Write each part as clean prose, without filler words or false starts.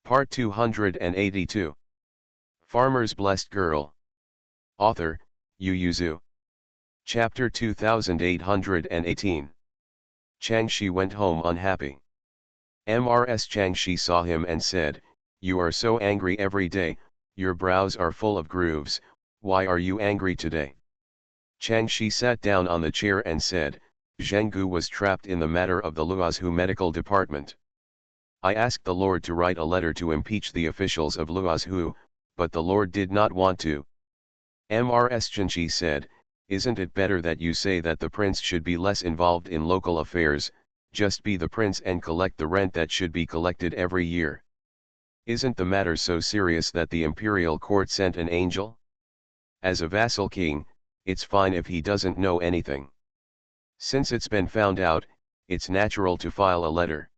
Part 282. Farmer's Blessed Girl. Author, Yu Yuzu. Chapter 2818. Chang Shi went home unhappy. Mrs. Chang Shi saw him and said, "You are so angry every day, your brows are full of grooves, why are you angry today?" Chang Shi sat down on the chair and said, "Zheng Gu was trapped in the matter of the Luozhu medical department. I asked the Lord to write a letter to impeach the officials of Luozhu, but the Lord did not want to." Mrs. Chang Shi said, "Isn't it better that you say that the prince should be less involved in local affairs, just be the prince and collect the rent that should be collected every year? Isn't the matter so serious that the imperial court sent an angel? As a vassal king, it's fine if he doesn't know anything. Since it's been found out, it's natural to file a letter."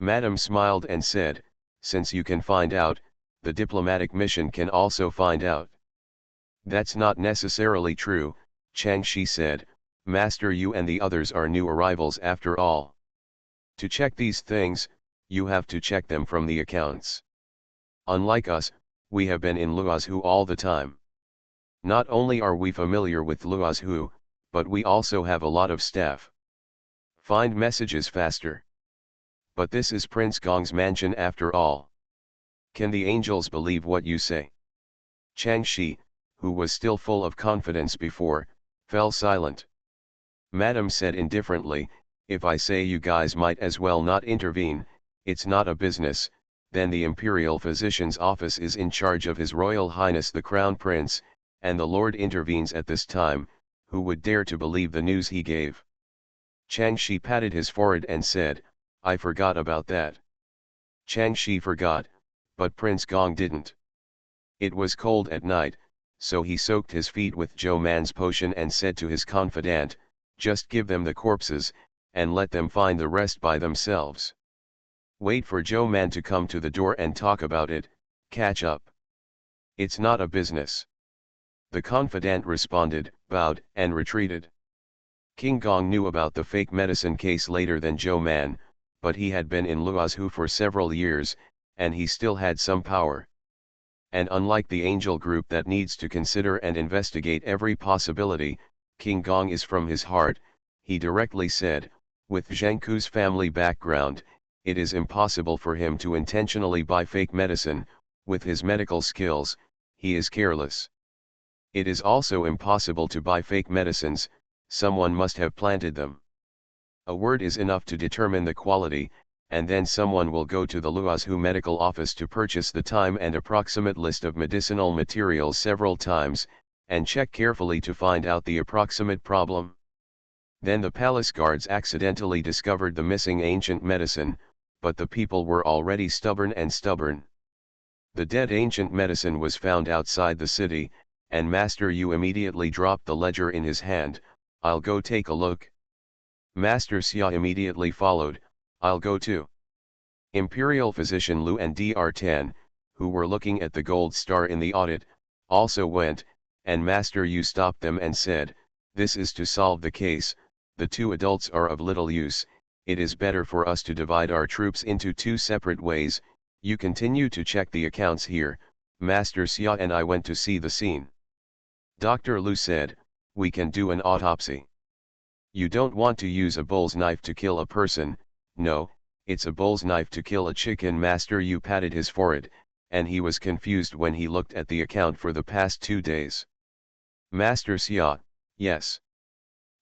Madame smiled and said, "Since you can find out, the diplomatic mission can also find out." "That's not necessarily true," Chang Shi said, "Master Yu and the others are new arrivals after all. To check these things, you have to check them from the accounts. Unlike us, we have been in Luozhu all the time. Not only are we familiar with Luozhu, but we also have a lot of staff. Find messages faster. But this is Prince Gong's mansion after all. Can the angels believe what you say?" Chang Shi, who was still full of confidence before, fell silent. Madame said indifferently, "If I say you guys might as well not intervene, it's not a business, then the Imperial Physician's office is in charge of His Royal Highness the Crown Prince, and the Lord intervenes at this time, who would dare to believe the news he gave?" Chang Shi patted his forehead and said, "I forgot about that." Chang Shi forgot, but Prince Gong didn't. It was cold at night, so he soaked his feet with Zhou Man's potion and said to his confidant, "Just give them the corpses, and let them find the rest by themselves. Wait for Zhou Man to come to the door and talk about it, catch up. It's not a business." The confidant responded, bowed, and retreated. King Gong knew about the fake medicine case later than Zhou Man, but he had been in Luozhu for several years, and he still had some power. And unlike the angel group that needs to consider and investigate every possibility, King Gong is from his heart. He directly said, "With Zheng Gu's family background, it is impossible for him to intentionally buy fake medicine. With his medical skills, he is careless. It is also impossible to buy fake medicines, someone must have planted them. A word is enough to determine the quality, and then someone will go to the Luozhu medical office to purchase the time and approximate list of medicinal materials several times, and check carefully to find out the approximate problem. Then the palace guards accidentally discovered the missing ancient medicine, but the people were already stubborn. The dead ancient medicine was found outside the city, and Master Yu immediately dropped the ledger in his hand. "I'll go take a look." Master Xia immediately followed, "I'll go too." Imperial Physician Lu and Dr. Tan, who were looking at the gold star in the audit, also went, and Master Yu stopped them and said, "This is to solve the case, the two adults are of little use, it is better for us to divide our troops into two separate ways. You continue to check the accounts here, Master Xia and I went to see the scene." Dr. Lu said, "We can do an autopsy. You don't want to use a bull's knife to kill a person, no, it's a bull's knife to kill a chicken." Master Yu patted his forehead, and he was confused when he looked at the account for the past 2 days. Master Xia, "Yes."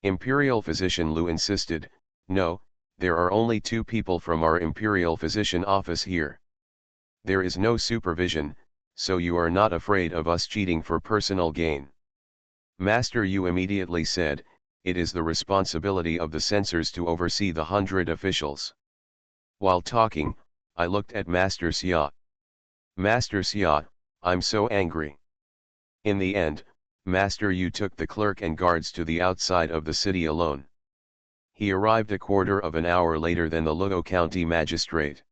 Imperial Physician Lu insisted, "No, there are only 2 people from our Imperial Physician office here. There is no supervision, so you are not afraid of us cheating for personal gain." Master Yu immediately said, "It is the responsibility of the censors to oversee the 100 officials." While talking, I looked at Master Xia. "Master Xia, I'm so angry." In the end, Master Yu took the clerk and guards to the outside of the city alone. He arrived a quarter of an hour later than the Luo County magistrate.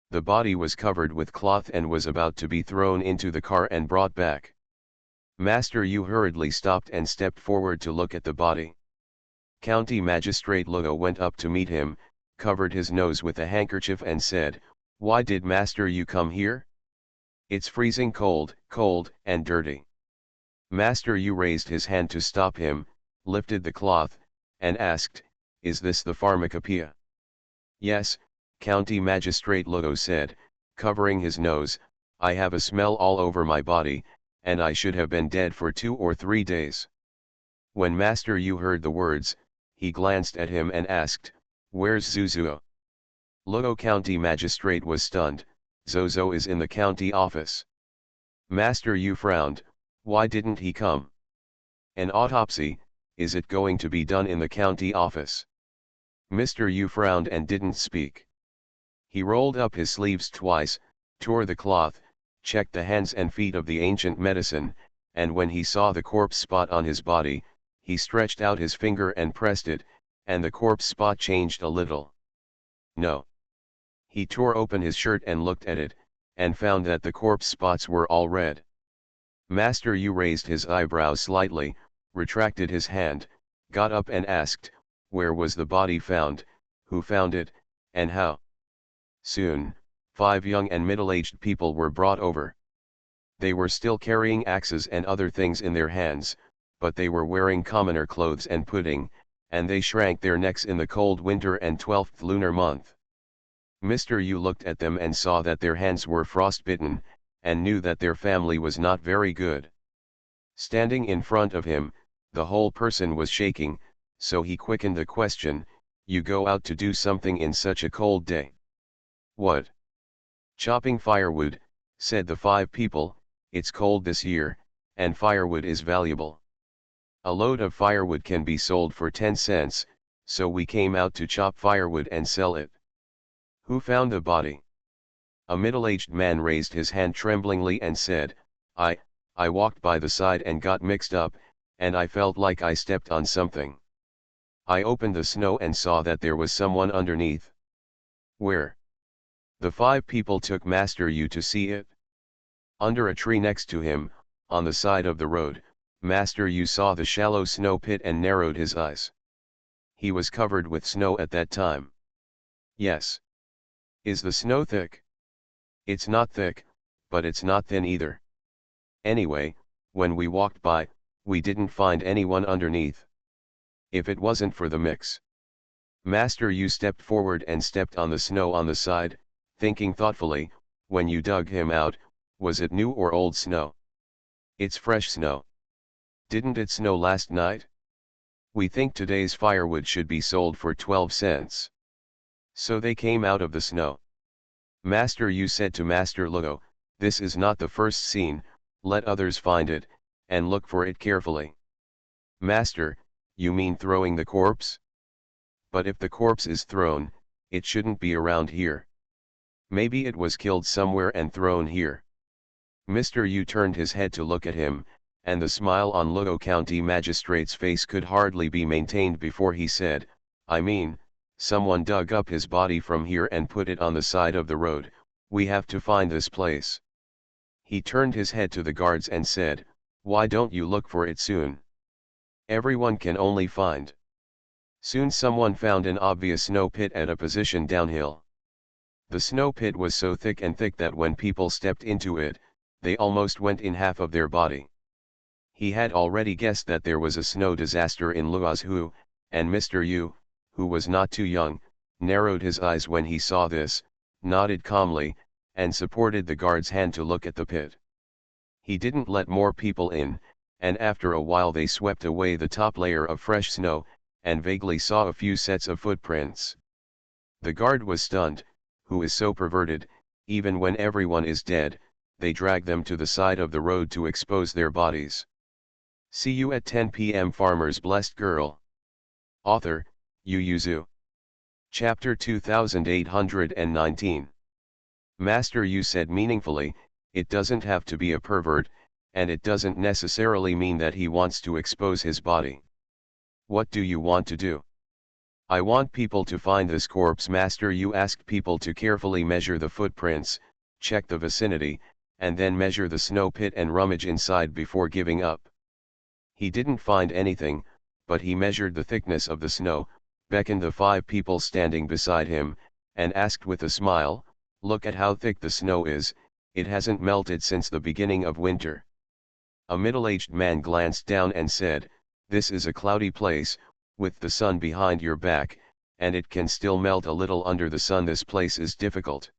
The body was covered with cloth and was about to be thrown into the car and brought back. Master Yu hurriedly stopped and stepped forward to look at the body. County Magistrate Luo went up to meet him, covered his nose with a handkerchief and said, Why did Master you come here? It's freezing cold, and dirty. Master you raised his hand to stop him, lifted the cloth, and asked, is this the pharmacopoeia? Yes, County Magistrate Lugo said, covering his nose, I have a smell all over my body, and I should have been dead for 2 or 3 days. When Master Yu heard the words, he glanced at him and asked, where's Zuzuo? Lugo County Magistrate was stunned, Zozo is in the county office. Master Yu frowned, why didn't he come? An autopsy, is it going to be done in the county office? Mr. Yu frowned and didn't speak. He rolled up his sleeves twice, tore the cloth, checked the hands and feet of the ancient medicine, and when he saw the corpse spot on his body, he stretched out his finger and pressed it, and the corpse spot changed a little. No. He tore open his shirt and looked at it, and found that the corpse spots were all red. Master Yu raised his eyebrows slightly, retracted his hand, got up and asked, where was the body found, who found it, and how? Soon, 5 young and middle-aged people were brought over. They were still carrying axes and other things in their hands, but they were wearing commoner clothes and pudding, and they shrank their necks in the cold winter and 12th lunar month. Mr. Yu looked at them and saw that their hands were frostbitten, and knew that their family was not very good. Standing in front of him, the whole person was shaking, so he quickened the question, you go out to do something in such a cold day? What? Chopping firewood, said the 5 people, it's cold this year, and firewood is valuable. A load of firewood can be sold for 10 cents, so we came out to chop firewood and sell it. Who found the body? A middle-aged man raised his hand tremblingly and said, I walked by the side and got mixed up, and I felt like I stepped on something. I opened the snow and saw that there was someone underneath. Where? The 5 people took Master Yu to see it. Under a tree next to him, on the side of the road, Master Yu saw the shallow snow pit and narrowed his eyes. He was covered with snow at that time. Yes. Is the snow thick? It's not thick, but it's not thin either. Anyway, when we walked by, we didn't find anyone underneath. If it wasn't for the mix. Master Yu stepped forward and stepped on the snow on the side, thinking thoughtfully, when you dug him out, was it new or old snow? It's fresh snow. Didn't it snow last night? We think today's firewood should be sold for 12 cents. So they came out of the snow. Master Yu said to Master Luo, this is not the first scene, let others find it, and look for it carefully. Master, you mean throwing the corpse? But if the corpse is thrown, it shouldn't be around here. Maybe it was killed somewhere and thrown here. Mr. Yu turned his head to look at him, and the smile on Luo County Magistrate's face could hardly be maintained before he said, I mean, someone dug up his body from here and put it on the side of the road, we have to find this place. He turned his head to the guards and said, why don't you look for it soon? Everyone can only find. Soon someone found an obvious snow pit at a position downhill. The snow pit was so thick that when people stepped into it, they almost went in half of their body. He had already guessed that there was a snow disaster in Luozhou, and Mr. Yu, who was not too young, narrowed his eyes when he saw this, nodded calmly, and supported the guard's hand to look at the pit. He didn't let more people in, and after a while they swept away the top layer of fresh snow, and vaguely saw a few sets of footprints. The guard was stunned. Who is so perverted, even when everyone is dead, they drag them to the side of the road to expose their bodies. See you at 10 p.m. Farmer's Blessed Girl. Author, Yu Yuzu. Chapter 2819. Master Yu said meaningfully, it doesn't have to be a pervert, and it doesn't necessarily mean that he wants to expose his body. What do you want to do? I want people to find this corpse. Master Yu asked people to carefully measure the footprints, check the vicinity, and then measure the snow pit and rummage inside before giving up. He didn't find anything, but he measured the thickness of the snow, beckoned the 5 people standing beside him, and asked with a smile, Look at how thick the snow is, it hasn't melted since the beginning of winter. A middle-aged man glanced down and said, "This is a cloudy place, with the sun behind your back, and it can still melt a little under the sun. This place is difficult.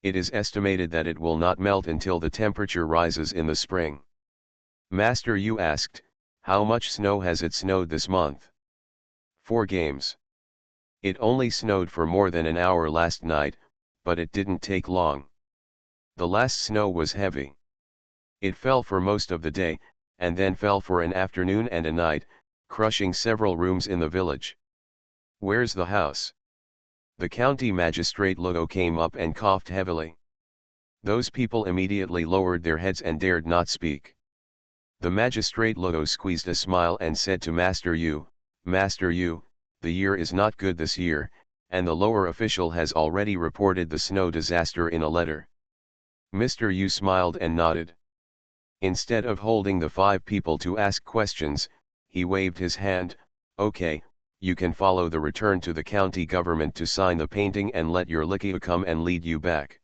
It is estimated that it will not melt until the temperature rises in the spring." Master Yu asked, "How much snow has it snowed this month?" 4 games. It only snowed for more than an hour last night, but it didn't take long. The last snow was heavy. It fell for most of the day, and then fell for an afternoon and a night, crushing several rooms in the village. Where's the house? The county magistrate Luo came up and coughed heavily. Those people immediately lowered their heads and dared not speak. The magistrate Luo squeezed a smile and said to Master Yu, "Master Yu, the year is not good this year, and the lower official has already reported the snow disaster in a letter." Mr. Yu smiled and nodded. Instead of holding the 5 people to ask questions, he waved his hand, "Okay, you can follow the return to the county government to sign the painting and let your Likiu come and lead you back."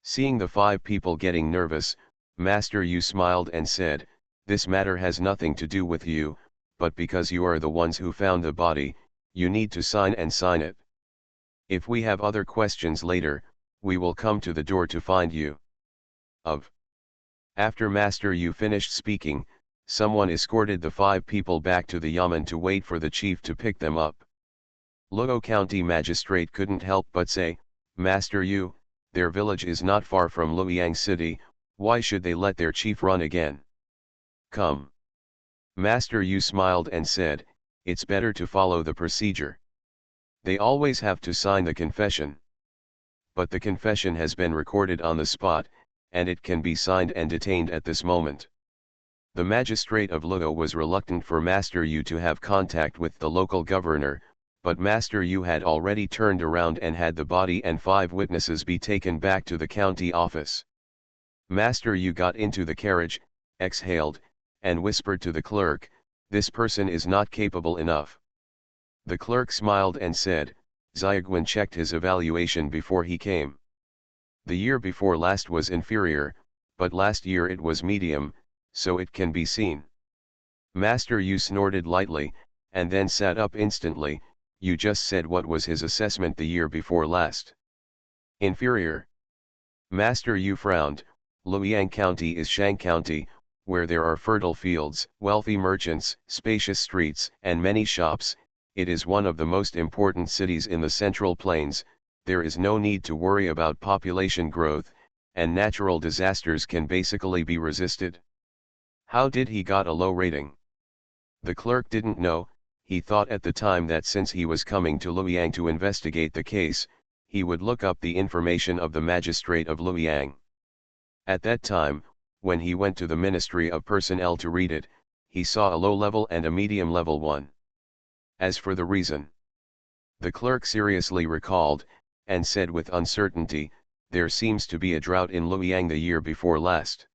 Seeing the 5 people getting nervous, Master Yu smiled and said, "This matter has nothing to do with you, but because you are the ones who found the body, you need to sign and sign it. If we have other questions later, we will come to the door to find you." After Master Yu finished speaking, someone escorted the 5 people back to the yamen to wait for the chief to pick them up. Luo County Magistrate couldn't help but say, "Master Yu, their village is not far from Luoyang City, why should they let their chief run again? Come." Master Yu smiled and said, "It's better to follow the procedure. They always have to sign the confession. But the confession has been recorded on the spot, and it can be signed and detained at this moment." The magistrate of Luo was reluctant for Master Yu to have contact with the local governor, but Master Yu had already turned around and had the body and 5 witnesses be taken back to the county office. Master Yu got into the carriage, exhaled, and whispered to the clerk, "This person is not capable enough." The clerk smiled and said, "Xiaoguan checked his evaluation before he came. The year before last was inferior, but last year it was medium, so it can be seen." Master Yu snorted lightly, and then sat up instantly. "You just said what was his assessment the year before last?" "Inferior." Master Yu frowned. "Luoyang County is Shang County, where there are fertile fields, wealthy merchants, spacious streets, and many shops. It is one of the most important cities in the Central Plains. There is no need to worry about population growth, and natural disasters can basically be resisted." How did he got a low rating? The clerk didn't know. He thought at the time that since he was coming to Luoyang to investigate the case, he would look up the information of the magistrate of Luoyang. At that time, when he went to the Ministry of Personnel to read it, he saw a low-level and a medium-level one. As for the reason, the clerk seriously recalled, and said with uncertainty, "There seems to be a drought in Luoyang the year before last."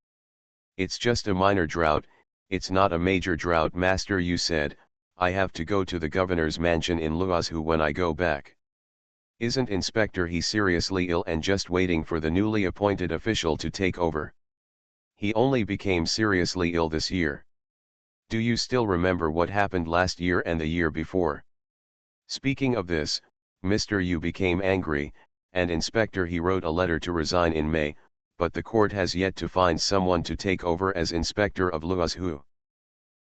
"It's just a minor drought, it's not a major drought," Master Yu said. "I have to go to the governor's mansion in Luozhou when I go back." "Isn't Inspector He seriously ill and just waiting for the newly appointed official to take over?" "He only became seriously ill this year. Do you still remember what happened last year and the year before?" Speaking of this, Mr. Yu became angry, and Inspector He wrote a letter to resign in May, but the court has yet to find someone to take over as Inspector of Luozhou.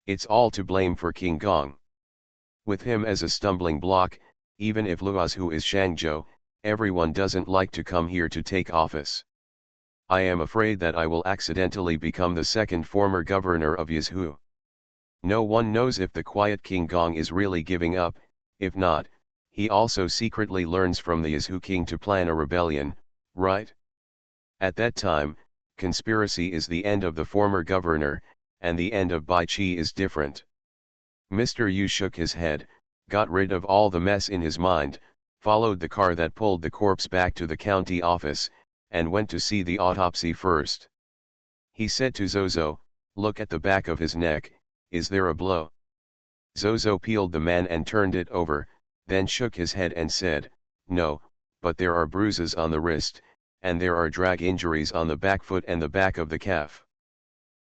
It's all to blame for King Gong. With him as a stumbling block, even if Luozhou is Shangzhou, everyone doesn't like to come here to take office. I am afraid that I will accidentally become the second former governor of Yizhou. No one knows if the quiet King Gong is really giving up. If not, he also secretly learns from the Yizhou king to plan a rebellion, right? At that time, conspiracy is the end of the former governor, and the end of Bai Qi is different. Mr. Yu shook his head, got rid of all the mess in his mind, followed the car that pulled the corpse back to the county office, and went to see the autopsy first. He said to Zozo, "Look at the back of his neck, is there a blow?" Zozo peeled the man and turned it over, then shook his head and said, "No, but there are bruises on the wrist, and there are drag injuries on the back foot and the back of the calf.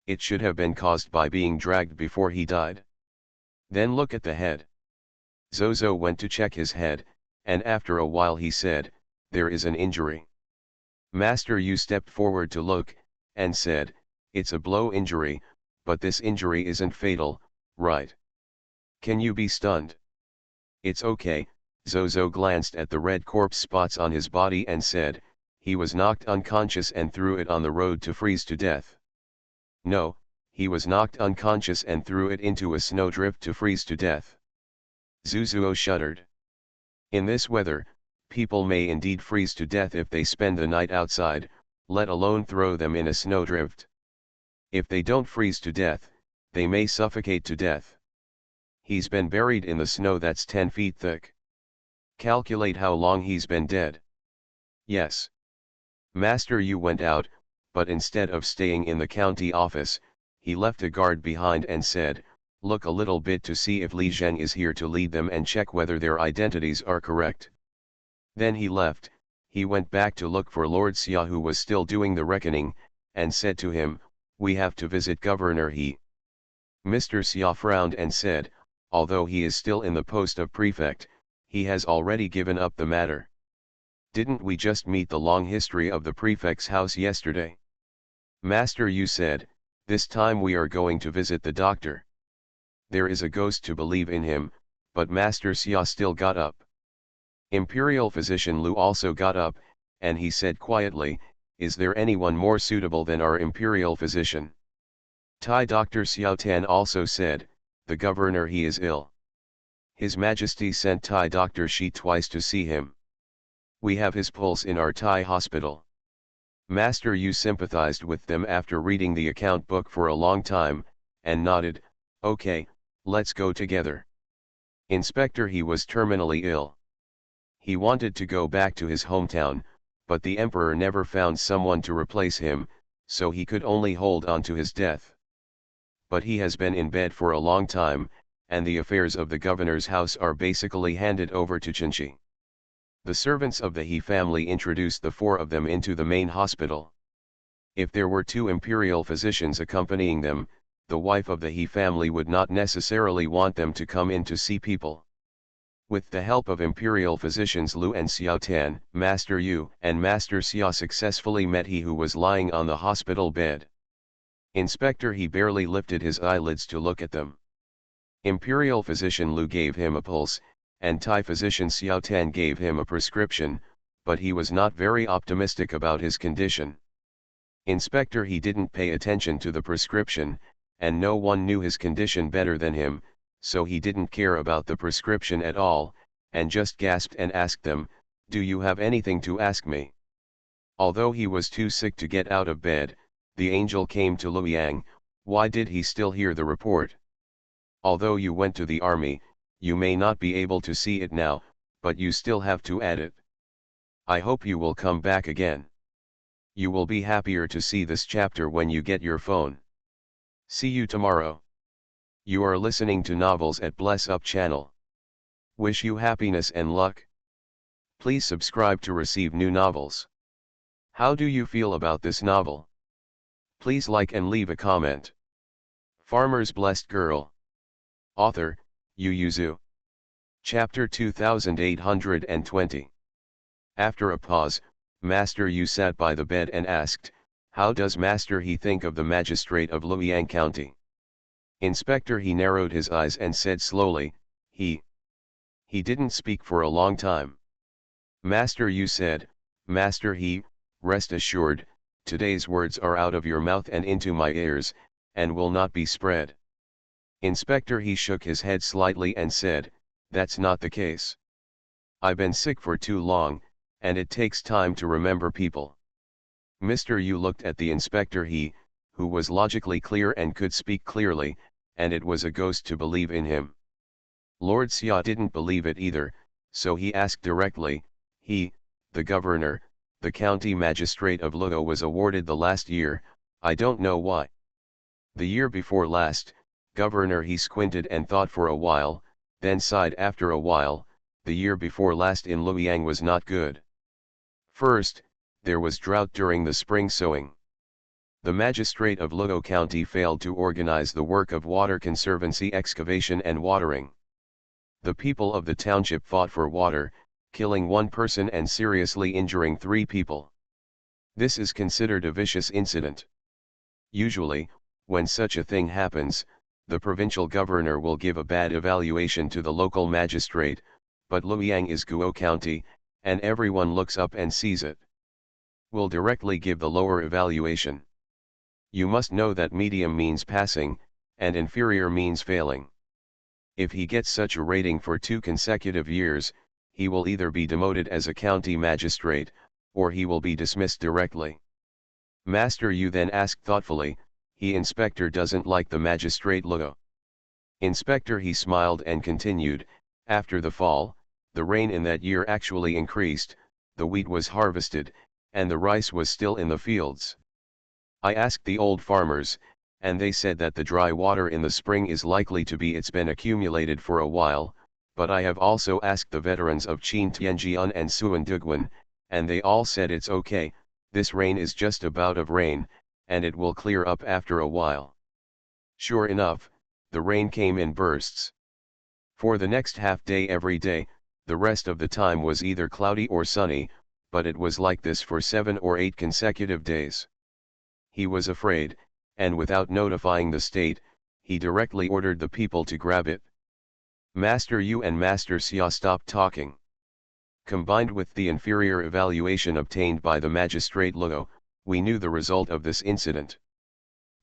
It should have been caused by being dragged before he died. Then look at the head. Zozo went to check his head, and after a while he said, "There is an injury." Master Yu stepped forward to look, and said, "It's a blow injury, but this injury isn't fatal, right? Can you be stunned?" "It's okay." Zozo glanced at the red corpse spots on his body and said, "He was knocked unconscious and threw it on the road to freeze to death." "No, he was knocked unconscious and threw it into a snowdrift to freeze to death." Zuzuo shuddered. In this weather, people may indeed freeze to death if they spend the night outside, let alone throw them in a snowdrift. If they don't freeze to death, they may suffocate to death. He's been buried in the snow that's 10 feet thick. Calculate how long he's been dead. Yes. Master Yu went out, but instead of staying in the county office, he left a guard behind and said, "Look a little bit to see if Li Zheng is here to lead them and check whether their identities are correct." Then he left. He went back to look for Lord Xia, who was still doing the reckoning, and said to him, "We have to visit Governor He." Mr. Xia frowned and said, "Although he is still in the post of prefect, he has already given up the matter. Didn't we just meet the long history of the prefect's house yesterday?" Master Yu said, "This time we are going to visit the doctor. There is a ghost to believe in him," but Master Xia still got up. Imperial Physician Lu also got up, and he said quietly, "Is there anyone more suitable than our Imperial Physician?" Thai Dr. Xiao Tan also said, "The governor, he is ill. His Majesty sent Thai Dr. Shi twice to see him. We have his pulse in our Thai hospital." Master Yu sympathized with them after reading the account book for a long time, and nodded, "Okay, let's go together." Inspector He was terminally ill. He wanted to go back to his hometown, but the emperor never found someone to replace him, so he could only hold on to his death. But he has been in bed for a long time, and the affairs of the governor's house are basically handed over to Chinchi. The servants of the He family introduced the four of them into the main hospital. If there were two imperial physicians accompanying them, the wife of the He family would not necessarily want them to come in to see people. With the help of imperial physicians Lu and Xiao Tan, Master Yu and Master Xia successfully met He, who was lying on the hospital bed. Inspector He barely lifted his eyelids to look at them. Imperial physician Lu gave him a pulse, and Thai physician Xiao Tan gave him a prescription, but he was not very optimistic about his condition. Inspector He didn't pay attention to the prescription, and no one knew his condition better than him, so he didn't care about the prescription at all, and just gasped and asked them, "Do you have anything to ask me?" Although he was too sick to get out of bed, the angel came to Luoyang. Why did he still hear the report? Although you went to the army, you may not be able to see it now, but you still have to add it. I hope you will come back again. You will be happier to see this chapter when you get your phone. See you tomorrow. You are listening to Novels at Bless Up channel. Wish you happiness and luck. Please subscribe to receive new novels. How do you feel about this novel? Please like and leave a comment. Farmer's Blessed Girl. Author, Yu Yuzu. Chapter 2820. After a pause, Master Yu sat by the bed and asked, "How does Master He think of the magistrate of Luoyang County?" Inspector He narrowed his eyes and said slowly, He didn't speak for a long time. Master Yu said, "Master He, rest assured, today's words are out of your mouth and into my ears, and will not be spread." Inspector He shook his head slightly and said, "That's not the case. I've been sick for too long, and it takes time to remember people." Mr. Yu looked at the Inspector He, who was logically clear and could speak clearly, and it was a ghost to believe in him. Lord Xia didn't believe it either, so he asked directly, "The governor, the county magistrate of Luo was awarded the last year, I don't know why." "The year before last." Governor He squinted and thought for a while, then sighed after a while, "The year before last in Luoyang was not good. First, there was drought during the spring sowing. The magistrate of Luo County failed to organize the work of water conservancy excavation and watering. The people of the township fought for water, killing one person and seriously injuring 3 people. This is considered a vicious incident. Usually, when such a thing happens, the provincial governor will give a bad evaluation to the local magistrate, but Luoyang is Guo County, and everyone looks up and sees it. Will directly give the lower evaluation. You must know that medium means passing, and inferior means failing. If he gets such a rating for 2 consecutive years, he will either be demoted as a county magistrate, or he will be dismissed directly. Master Yu then asked thoughtfully, "He inspector doesn't like the magistrate Luo?" Inspector he smiled and continued, "After the fall, the rain in that year actually increased, the wheat was harvested, and the rice was still in the fields. I asked the old farmers, and they said that the dry water in the spring is likely to be it's been accumulated for a while, but I have also asked the veterans of Qin Tianjian and Suan Duguan, and they all said it's okay, this rain is just a bout of rain, and it will clear up after a while." Sure enough, the rain came in bursts. For the next half day every day, the rest of the time was either cloudy or sunny, but it was like this for 7 or 8 consecutive days. He was afraid, and without notifying the state, he directly ordered the people to grab it. Master Yu and Master Xia stopped talking. Combined with the inferior evaluation obtained by the magistrate Luo, we knew the result of this incident.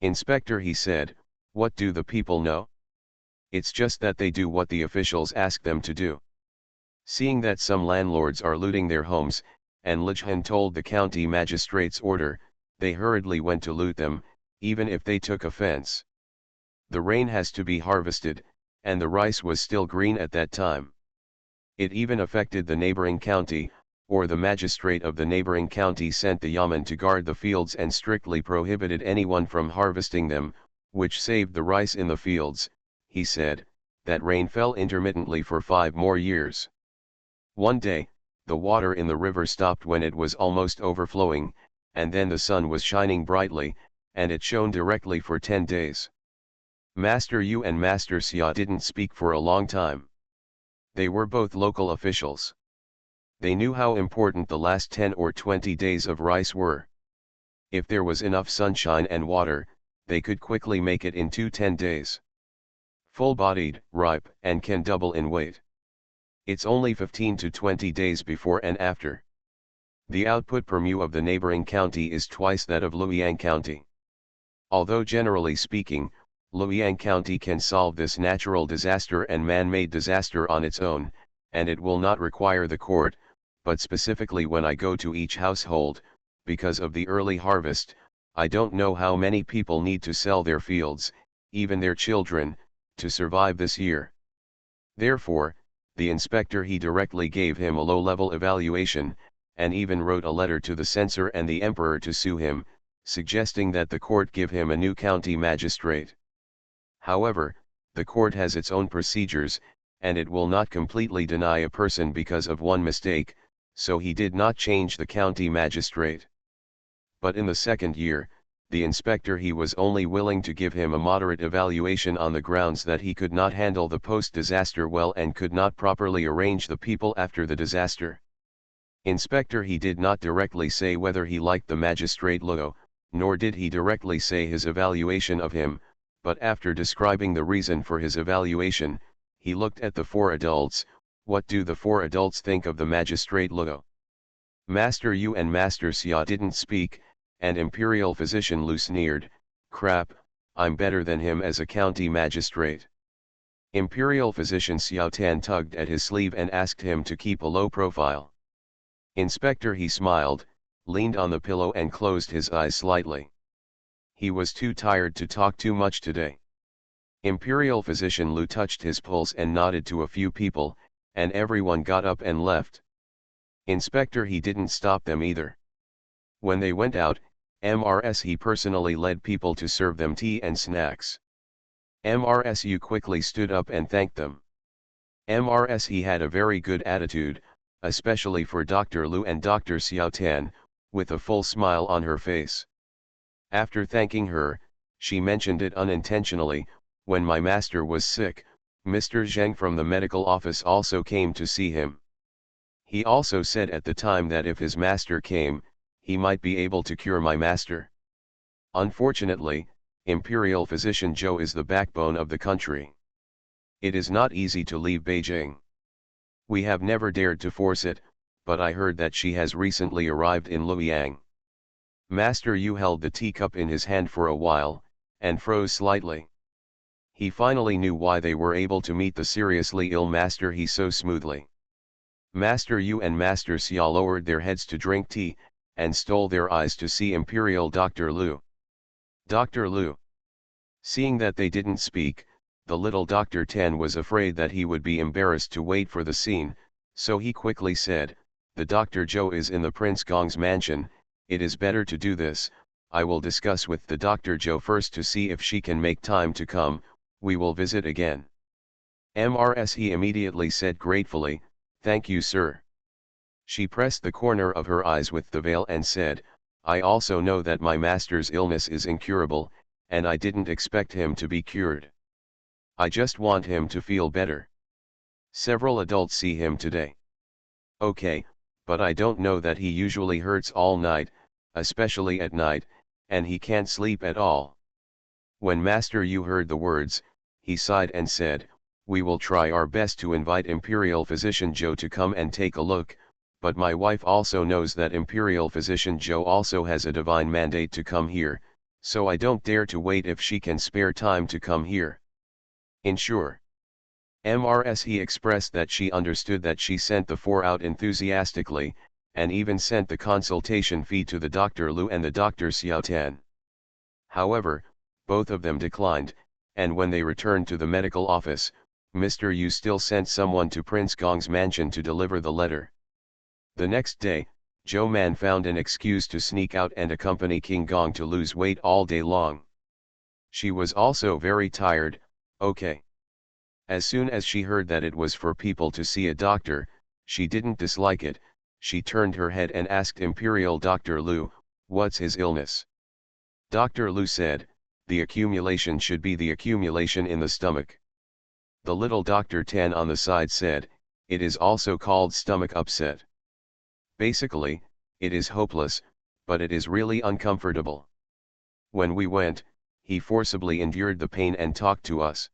"Inspector," he said, "what do the people know? It's just that they do what the officials ask them to do. Seeing that some landlords are looting their homes, and Lijhan told the county magistrate's order, they hurriedly went to loot them, even if they took offense. The rain has to be harvested, and the rice was still green at that time. It even affected the neighboring county, or the magistrate of the neighboring county sent the yamen to guard the fields and strictly prohibited anyone from harvesting them, which saved the rice in the fields." He said, "That rain fell intermittently for 5 more years. One day, the water in the river stopped when it was almost overflowing, and then the sun was shining brightly, and it shone directly for 10 days. Master Yu and Master Xia didn't speak for a long time. They were both local officials. They knew how important the last 10 or 20 days of rice were. If there was enough sunshine and water, they could quickly make it into 10 days. Full-bodied, ripe, and can double in weight. It's only 15 to 20 days before and after. The output per mu of the neighboring county is twice that of Luoyang County. Although generally speaking, Luoyang County can solve this natural disaster and man-made disaster on its own, and it will not require the court, but specifically when I go to each household, because of the early harvest, I don't know how many people need to sell their fields, even their children, to survive this year. Therefore, the inspector he directly gave him a low-level evaluation, and even wrote a letter to the censor and the emperor to sue him, suggesting that the court give him a new county magistrate. However, the court has its own procedures, and it will not completely deny a person because of one mistake, so he did not change the county magistrate. But in the second year, the inspector he was only willing to give him a moderate evaluation on the grounds that he could not handle the post-disaster well and could not properly arrange the people after the disaster. Inspector he did not directly say whether he liked the magistrate Luo, nor did he directly say his evaluation of him, but after describing the reason for his evaluation, he looked at the 4 adults. What do the 4 adults think of the magistrate Luo? Master Yu and Master Xia didn't speak, and Imperial Physician Lu sneered, "Crap, I'm better than him as a county magistrate." Imperial Physician Xiao Tan tugged at his sleeve and asked him to keep a low profile. Inspector he smiled, leaned on the pillow and closed his eyes slightly. He was too tired to talk too much today. Imperial Physician Lu touched his pulse and nodded to a few people, and everyone got up and left. Inspector he didn't stop them either. When they went out, MRS he personally led people to serve them tea and snacks. MRSU quickly stood up and thanked them. MRS he had a very good attitude, especially for Dr. Lu and Dr. Xiao Tan, with a full smile on her face. After thanking her, she mentioned it unintentionally, when my master was sick, Mr. Zheng from the medical office also came to see him. He also said at the time that if his master came, he might be able to cure my master. Unfortunately, Imperial Physician Zhou is the backbone of the country. It is not easy to leave Beijing. We have never dared to force it, but I heard that she has recently arrived in Luoyang. Master Yu held the teacup in his hand for a while, and froze slightly. He finally knew why they were able to meet the seriously ill Master He so smoothly. Master Yu and Master Xia lowered their heads to drink tea, and stole their eyes to see Imperial Dr. Lu. Dr. Lu. Seeing that they didn't speak, the little Dr. Tan was afraid that he would be embarrassed to wait for the scene, so he quickly said, "The Dr. Zhou is in the Prince Gong's mansion. It is better to do this. I will discuss with the Dr. Zhou first to see if she can make time to come. We will visit again." Mrs. He immediately said gratefully, "Thank you, sir." She pressed the corner of her eyes with the veil and said, "I also know that my master's illness is incurable, and I didn't expect him to be cured. I just want him to feel better. Several adults see him today. Okay, but I don't know that he usually hurts all night, especially at night, and he can't sleep at all." When Master Yu heard the words, he sighed and said, "We will try our best to invite Imperial Physician Zhou to come and take a look, but my wife also knows that Imperial Physician Zhou also has a divine mandate to come here, so I don't dare to wait if she can spare time to come here." Ensure. Mrs. He expressed that she understood that she sent the four out enthusiastically, and even sent the consultation fee to the Dr. Lu and the Dr. Xiaotan. However, both of them declined, and when they returned to the medical office, Mr. Yu still sent someone to Prince Gong's mansion to deliver the letter. The next day, Zhou Man found an excuse to sneak out and accompany King Gong to lose weight all day long. She was also very tired. Okay. As soon as she heard that it was for people to see a doctor, she didn't dislike it. She turned her head and asked Imperial Dr. Lu, "What's his illness?" Dr. Lu said, "The accumulation should be the accumulation in the stomach." The little Dr. Tan on the side said, "It is also called stomach upset. Basically, it is hopeless, but it is really uncomfortable. When we went, he forcibly endured the pain and talked to us.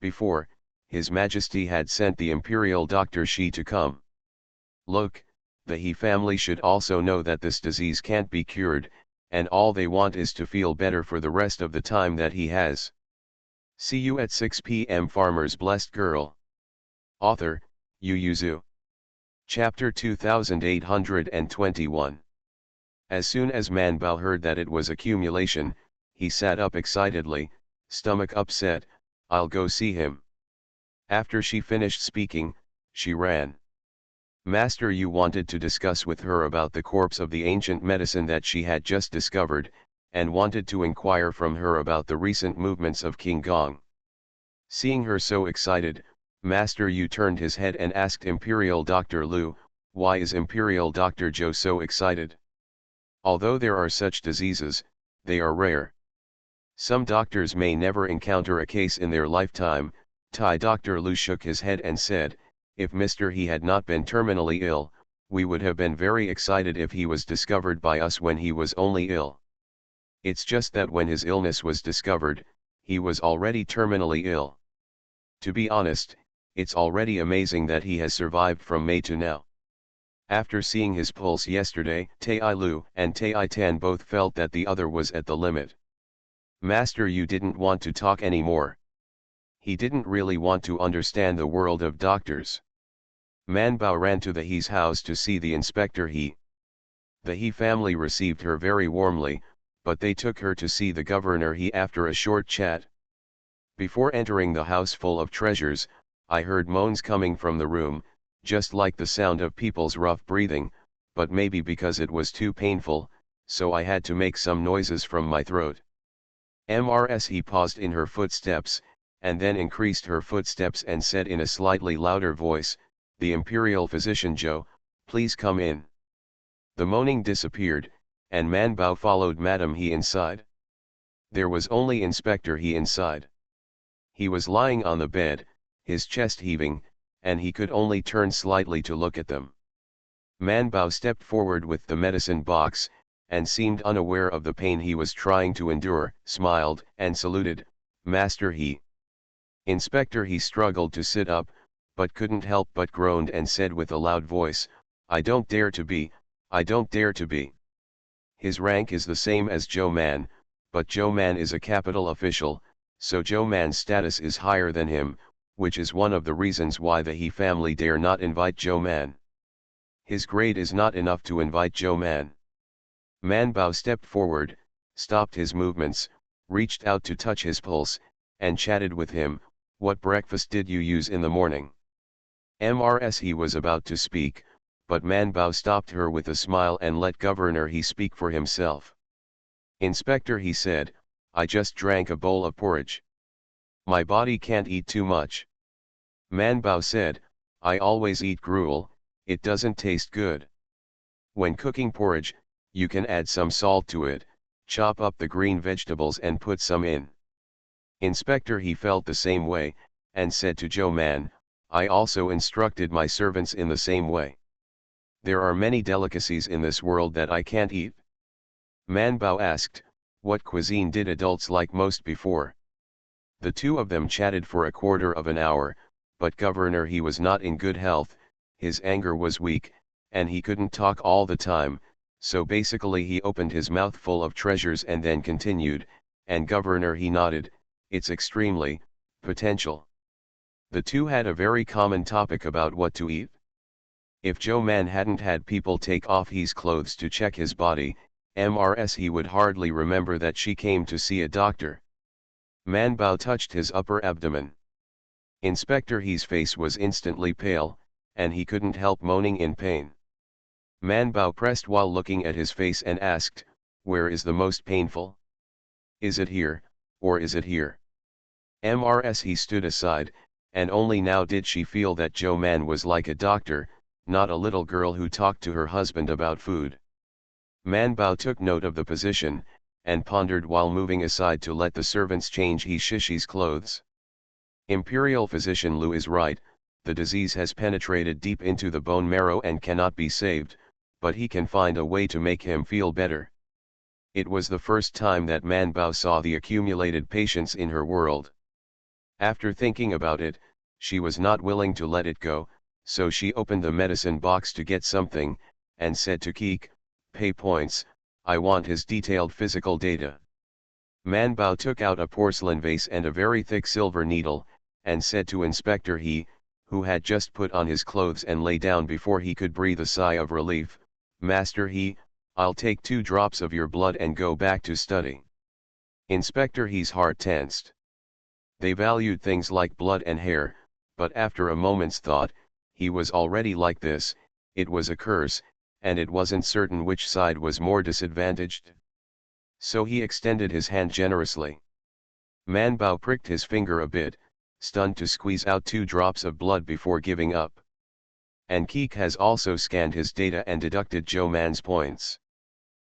Before, His Majesty had sent the Imperial Dr. Shi to come. Look, the He family should also know that this disease can't be cured, and all they want is to feel better for the rest of the time that he has." See you at 6 p.m. Farmer's Blessed Girl. Author, Yu Yuzu. Chapter 2821. As soon as Man Bao heard that it was accumulation, he sat up excitedly, stomach upset. "I'll go see him." After she finished speaking, she ran. Master Yu wanted to discuss with her about the corpse of the ancient medicine that she had just discovered, and wanted to inquire from her about the recent movements of King Gong. Seeing her so excited, Master Yu turned his head and asked Imperial Dr. Lu, "Why is Imperial Dr. Zhou so excited? Although there are such diseases, they are rare. Some doctors may never encounter a case in their lifetime." Dr. Lu shook his head and said, "If Mr. He had not been terminally ill, we would have been very excited if he was discovered by us when he was only ill. It's just that when his illness was discovered, he was already terminally ill. To be honest, it's already amazing that he has survived from May to now." After seeing his pulse yesterday, Tai Lu and Tai Tan both felt that the other was at the limit. Master Yu didn't want to talk anymore. He didn't really want to understand the world of doctors. Man Bao ran to the He's house to see the Inspector He. The He family received her very warmly, but they took her to see the Governor He after a short chat. Before entering the house full of treasures, I heard moans coming from the room, just like the sound of people's rough breathing, but maybe because it was too painful, so I had to make some noises from my throat. Mrs. He paused in her footsteps, and then increased her footsteps and said in a slightly louder voice, "The Imperial Physician Zhou, please come in." The moaning disappeared, and Man Bao followed Madam He inside. There was only Inspector He inside. He was lying on the bed, his chest heaving, and he could only turn slightly to look at them. Man Bao stepped forward with the medicine box, and seemed unaware of the pain he was trying to endure, smiled, and saluted, "Master He." Inspector He struggled to sit up, but couldn't help but groaned and said with a loud voice, "I don't dare to be, I don't dare to be." His rank is the same as Joe Man, but Joe Man is a capital official, so Joe Man's status is higher than him, which is one of the reasons why the He family dare not invite Joe Man. His grade is not enough to invite Joe Man. Man Bao stepped forward, stopped his movements, reached out to touch his pulse, and chatted with him. "What breakfast did you use in the morning?" Mrs. He was about to speak, but Man Bao stopped her with a smile and let Governor He speak for himself. Inspector He said, "I just drank a bowl of porridge. My body can't eat too much." Man Bao said, "I always eat gruel, it doesn't taste good. When cooking porridge, you can add some salt to it, chop up the green vegetables and put some in." Inspector He felt the same way, and said to Joe Man, "I also instructed my servants in the same way. There are many delicacies in this world that I can't eat." Man Bao asked, "What cuisine did adults like most before?" The two of them chatted for a quarter of an hour, but Governor He was not in good health, his anger was weak, and he couldn't talk all the time, so basically he opened his mouth full of treasures and then continued, and Governor He nodded, "It's extremely potential." The two had a very common topic about what to eat. If Joe Man hadn't had people take off his clothes to check his body, Mrs. He would hardly remember that she came to see a doctor. Man Bao touched his upper abdomen. Inspector He's face was instantly pale, and he couldn't help moaning in pain. Man Bao pressed while looking at his face and asked, "Where is the most painful? Is it here, or is it here?" Mrs. He stood aside, and only now did she feel that Joe Man was like a doctor, not a little girl who talked to her husband about food. Man Bao took note of the position, and pondered while moving aside to let the servants change He Shishi's clothes. Imperial Physician Lu is right, the disease has penetrated deep into the bone marrow and cannot be saved, but he can find a way to make him feel better. It was the first time that Man Bao saw the accumulated patience in her world. After thinking about it, she was not willing to let it go, so she opened the medicine box to get something, and said to Keek, "Pay points, I want his detailed physical data." Man Bao took out a porcelain vase and a very thick silver needle, and said to Inspector He, who had just put on his clothes and lay down before he could breathe a sigh of relief, "Master He, I'll take 2 drops of your blood and go back to study." Inspector He's heart tensed. They valued things like blood and hair, but after a moment's thought, he was already like this, it was a curse, and it wasn't certain which side was more disadvantaged. So he extended his hand generously. Man Bao pricked his finger a bit, stunned to squeeze out 2 drops of blood before giving up. And Keek has also scanned his data and deducted Joe Man's points.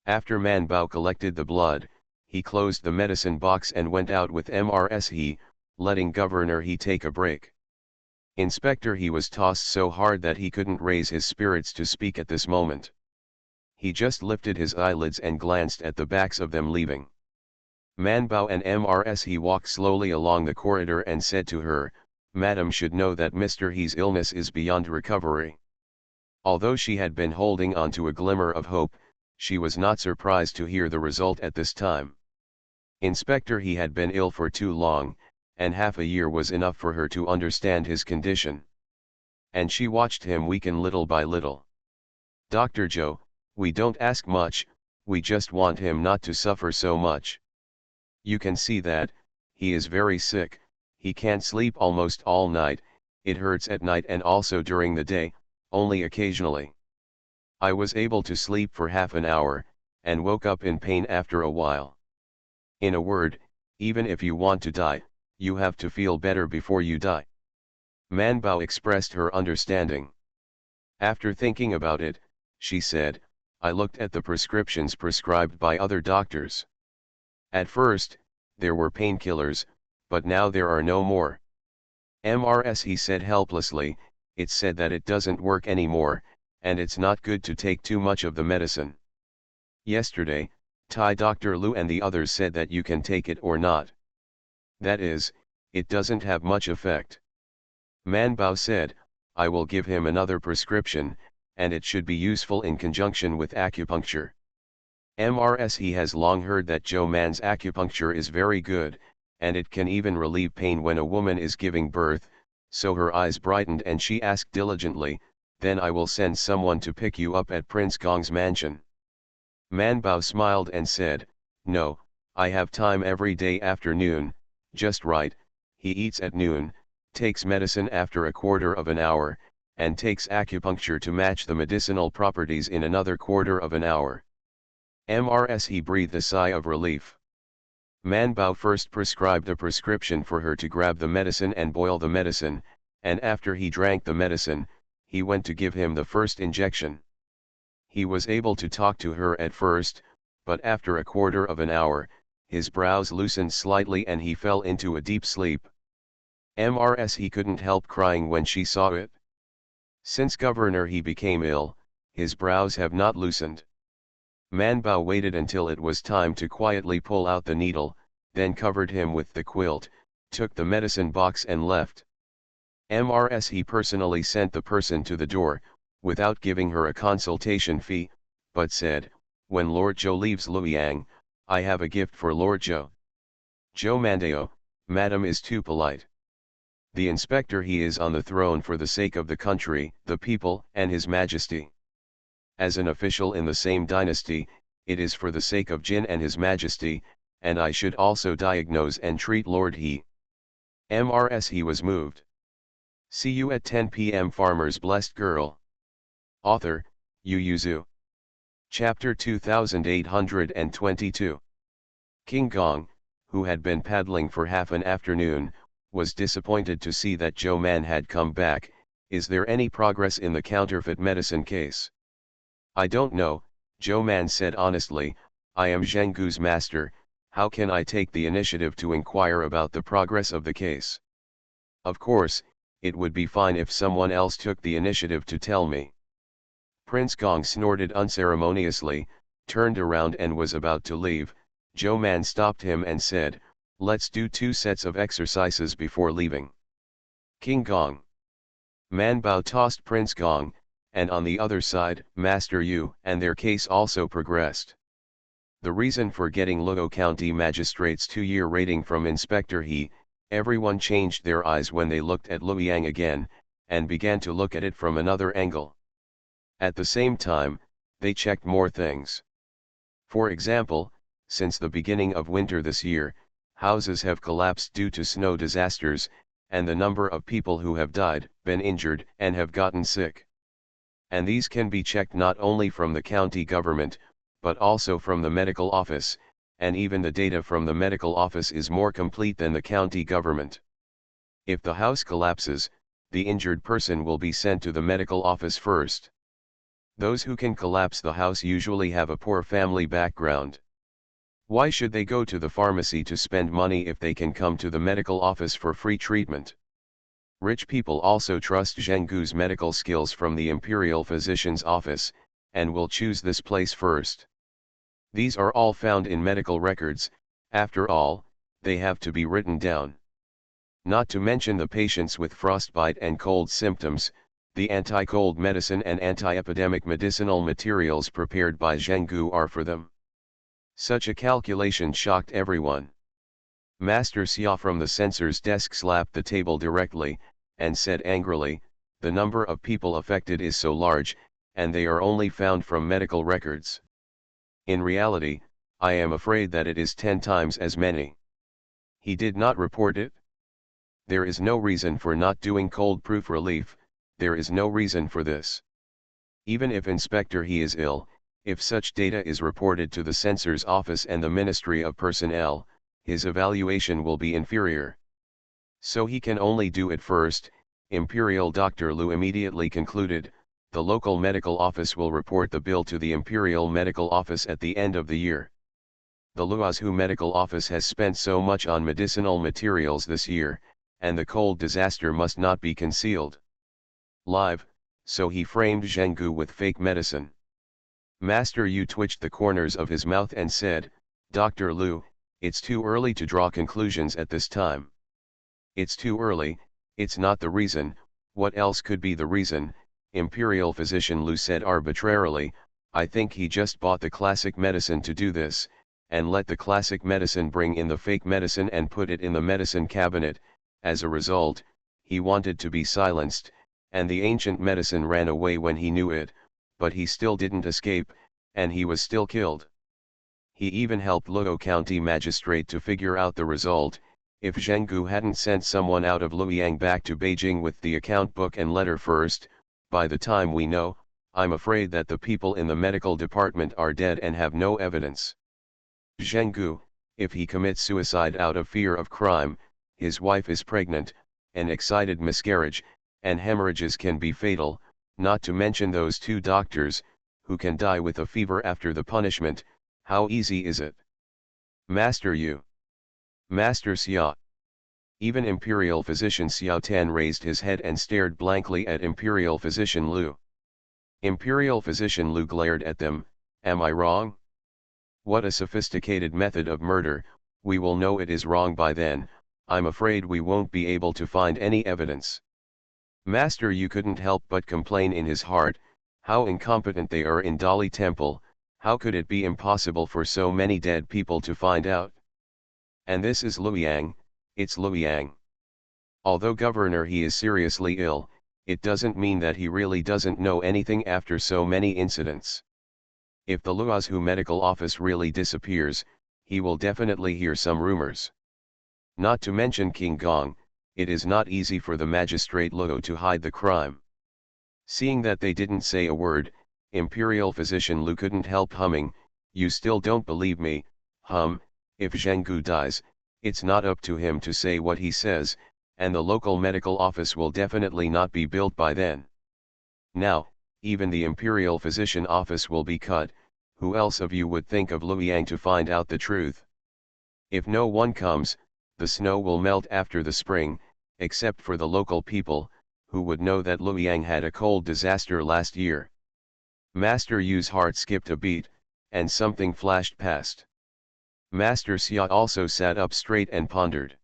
After Man Bao collected the blood, he closed the medicine box and went out with Mrs. He, letting Governor He take a break. Inspector He was tossed so hard that he couldn't raise his spirits to speak at this moment. He just lifted his eyelids and glanced at the backs of them leaving. Man Bao and Mrs. He walked slowly along the corridor and said to her, "Madam should know that Mr. He's illness is beyond recovery." Although she had been holding on to a glimmer of hope, she was not surprised to hear the result at this time. Inspector He had been ill for too long, and half a year was enough for her to understand his condition. And she watched him weaken little by little. "Dr. Joe, we don't ask much, we just want him not to suffer so much. You can see that, he is very sick, he can't sleep almost all night, it hurts at night and also during the day, only occasionally. I was able to sleep for half an hour, and woke up in pain after a while. In a word, even if you want to die, you have to feel better before you die." Man Bao expressed her understanding. After thinking about it, she said, I looked at the prescriptions prescribed by other doctors. At first, there were painkillers, but now there are no more. MRS, he said helplessly, it said that it doesn't work anymore, and it's not good to take too much of the medicine. Yesterday, Thai Dr. Lu and the others said that you can take it or not. That is, it doesn't have much effect. Man Bao said, I will give him another prescription, and it should be useful in conjunction with acupuncture. MRS, he has long heard that Joe Man's acupuncture is very good, and it can even relieve pain when a woman is giving birth, so her eyes brightened and she asked diligently, then I will send someone to pick you up at Prince Gong's mansion. Man Bao smiled and said, no, I have time every day afternoon, just right. He eats at noon, takes medicine after a quarter of an hour, and takes acupuncture to match the medicinal properties in another quarter of an hour. MRS, he breathed a sigh of relief. Man Bao first prescribed a prescription for her to grab the medicine and boil the medicine, and after he drank the medicine, he went to give him the first injection. He was able to talk to her at first, but after a quarter of an hour, his brows loosened slightly and he fell into a deep sleep. MRS, he couldn't help crying when she saw it. Since Governor he became ill, his brows have not loosened. Man Bao waited until it was time to quietly pull out the needle, then covered him with the quilt, took the medicine box and left. MRS, he personally sent the person to the door, without giving her a consultation fee, but said, when Lord Zhou leaves Luoyang, I have a gift for Lord Zhou. Zhou Mandao, Madam is too polite. The inspector he is on the throne for the sake of the country, the people, and his majesty. As an official in the same dynasty, it is for the sake of Jin and his majesty, and I should also diagnose and treat Lord He. MRS, he was moved. See you at 10 p.m. Farmer's Blessed Girl. Author, Yu Yuzu. Chapter 2822. King Gong, who had been paddling for half an afternoon, was disappointed to see that Zhou Man had come back. Is there any progress in the counterfeit medicine case? I don't know, Zhou Man said honestly, I am Zheng Gu's master, how can I take the initiative to inquire about the progress of the case? Of course, it would be fine if someone else took the initiative to tell me. Prince Gong snorted unceremoniously, turned around and was about to leave. Zhou Man stopped him and said, let's do 2 sets of exercises before leaving. King Gong. Man Bao tossed Prince Gong, and on the other side, Master Yu, and their case also progressed. The reason for getting Luo County Magistrate's 2-year rating from Inspector He, everyone changed their eyes when they looked at Luoyang again, and began to look at it from another angle. At the same time, they checked more things. For example, since the beginning of winter this year, houses have collapsed due to snow disasters, and the number of people who have died, been injured, and have gotten sick. And these can be checked not only from the county government, but also from the medical office, and even the data from the medical office is more complete than the county government. If the house collapses, the injured person will be sent to the medical office first. Those who can collapse the house usually have a poor family background. Why should they go to the pharmacy to spend money if they can come to the medical office for free treatment? Rich people also trust Zheng Gu's medical skills from the Imperial Physician's Office, and will choose this place first. These are all found in medical records, after all, they have to be written down. Not to mention the patients with frostbite and cold symptoms, the anti-cold medicine and anti-epidemic medicinal materials prepared by Zheng Gu are for them. Such a calculation shocked everyone. Master Xia from the censor's desk slapped the table directly, and said angrily, the number of people affected is so large, and they are only found from medical records. In reality, I am afraid that it is 10 times as many. He did not report it. There is no reason for not doing cold-proof relief, there is no reason for this. Even if Inspector He is ill, if such data is reported to the censor's office and the Ministry of Personnel, his evaluation will be inferior. So he can only do it first. Imperial Dr. Lu immediately concluded, the local medical office will report the bill to the Imperial Medical Office at the end of the year. The Luozhou Medical Office has spent so much on medicinal materials this year, and the cold disaster must not be concealed. Live, so he framed Zhenggu with fake medicine. Master Yu twitched the corners of his mouth and said, "Dr. Liu, it's too early to draw conclusions at this time." "It's too early, it's not the reason, what else could be the reason?" Imperial physician Liu said arbitrarily. "I think he just bought the classic medicine to do this, and let the classic medicine bring in the fake medicine and put it in the medicine cabinet. As a result, he wanted to be silenced, and the ancient medicine ran away when he knew it, but he still didn't escape, and he was still killed." He even helped Luo County magistrate to figure out the result. If Zhenggu hadn't sent someone out of Luoyang back to Beijing with the account book and letter first, by the time we know, I'm afraid that the people in the medical department are dead and have no evidence. Zhenggu, if he commits suicide out of fear of crime, his wife is pregnant, an excited miscarriage, and hemorrhages can be fatal, not to mention those 2 doctors, who can die with a fever after the punishment. How easy is it? Master Yu. Master Xia. Even Imperial Physician Xiao Tan raised his head and stared blankly at Imperial Physician Liu. Imperial Physician Liu glared at them. "Am I wrong? What a sophisticated method of murder, we will know it is wrong by then. I'm afraid we won't be able to find any evidence." Master Yu couldn't help but complain in his heart, how incompetent they are in Dali Temple. How could it be impossible for so many dead people to find out? And this is Luoyang, it's Luoyang. Although governor he is seriously ill, it doesn't mean that he really doesn't know anything after so many incidents. If the Luozhou medical office really disappears, he will definitely hear some rumors. Not to mention King Gong, it is not easy for the magistrate Luo to hide the crime. Seeing that they didn't say a word, Imperial Physician Liu couldn't help humming. "You still don't believe me, if Zhenggu dies, it's not up to him to say what he says, and the local medical office will definitely not be built by then. Now, even the Imperial Physician Office will be cut. Who else of you would think of Luoyang to find out the truth? If no one comes, the snow will melt after the spring, except for the local people, who would know that Luoyang had a cold disaster last year." Master Yu's heart skipped a beat, and something flashed past. Master Xia also sat up straight and pondered.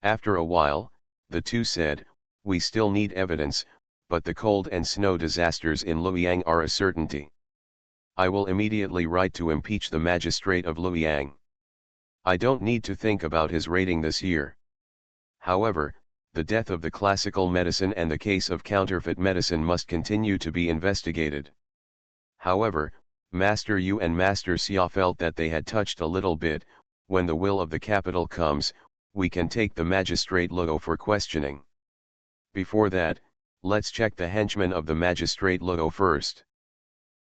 After a while, the 2 said, "We still need evidence, but the cold and snow disasters in Luoyang are a certainty. I will immediately write to impeach the magistrate of Luoyang. I don't need to think about his rating this year. However, the death of the classical medicine and the case of counterfeit medicine must continue to be investigated." However, Master Yu and Master Xia felt that they had touched a little bit. "When the will of the capital comes, we can take the magistrate Luo for questioning. Before that, let's check the henchmen of the magistrate Luo first."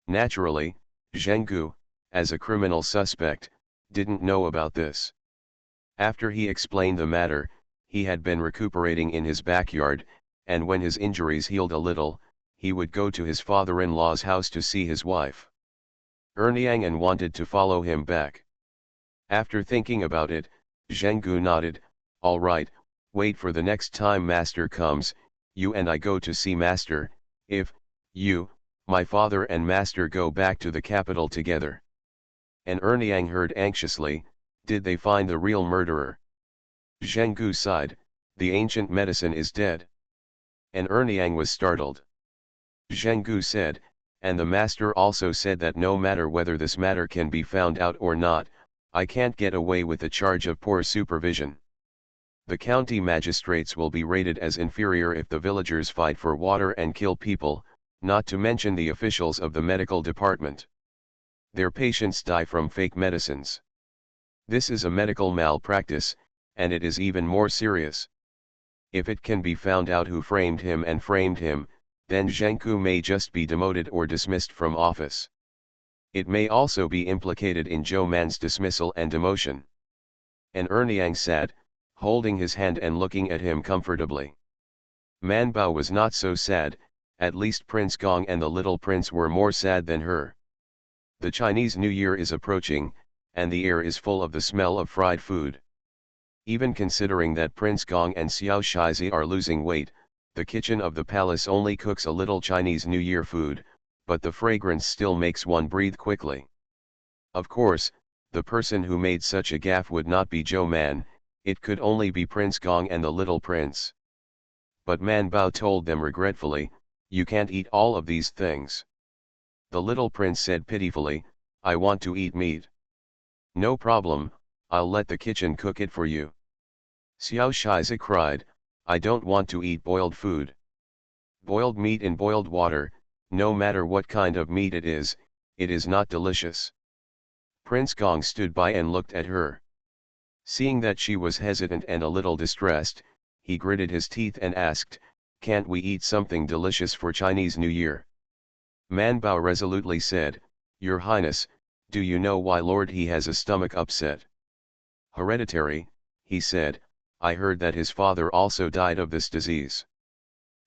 Naturally, Zhenggu, as a criminal suspect, didn't know about this. After he explained the matter, he had been recuperating in his backyard, and when his injuries healed a little, he would go to his father-in-law's house to see his wife. Erniang wanted to follow him back. After thinking about it, Zhenggu nodded. "All right, wait for the next time Master comes, you and I go to see Master. If you, my father and Master go back to the capital together." And Erniang heard anxiously, "Did they find the real murderer?" Zhenggu sighed, "The ancient medicine is dead." And Erniang was startled. Zhenggu said, "And the Master also said that no matter whether this matter can be found out or not, I can't get away with the charge of poor supervision. The county magistrates will be rated as inferior if the villagers fight for water and kill people, not to mention the officials of the medical department. Their patients die from fake medicines. This is a medical malpractice, and it is even more serious. If it can be found out who framed him, then Zhenggu may just be demoted or dismissed from office. It may also be implicated in Zhou Man's dismissal and demotion." And Erniang sat, holding his hand and looking at him comfortably. Man Bao was not so sad, At least Prince Gong and the little prince were more sad than her. The Chinese New Year is approaching, and the air is full of the smell of fried food. Even considering that Prince Gong and Xiao Shizi are losing weight, the kitchen of the palace only cooks a little Chinese New Year food, but the fragrance still makes one breathe quickly. Of course, the person who made such a gaffe would not be Zhou Man, it could only be Prince Gong and the little prince. But Man Bao told them regretfully, "You can't eat all of these things." The little prince said pitifully, "I want to eat meat." "No problem, I'll let the kitchen cook it for you." Xiao Shizi cried, "I don't want to eat boiled food. Boiled meat in boiled water, no matter what kind of meat it is not delicious." Prince Gong stood by and looked at her. Seeing that she was hesitant and a little distressed, he gritted his teeth and asked, "Can't we eat something delicious for Chinese New Year?" Man Bao resolutely said, "Your Highness, do you know why Lord he has a stomach upset?" "Hereditary," he said, "I heard that his father also died of this disease."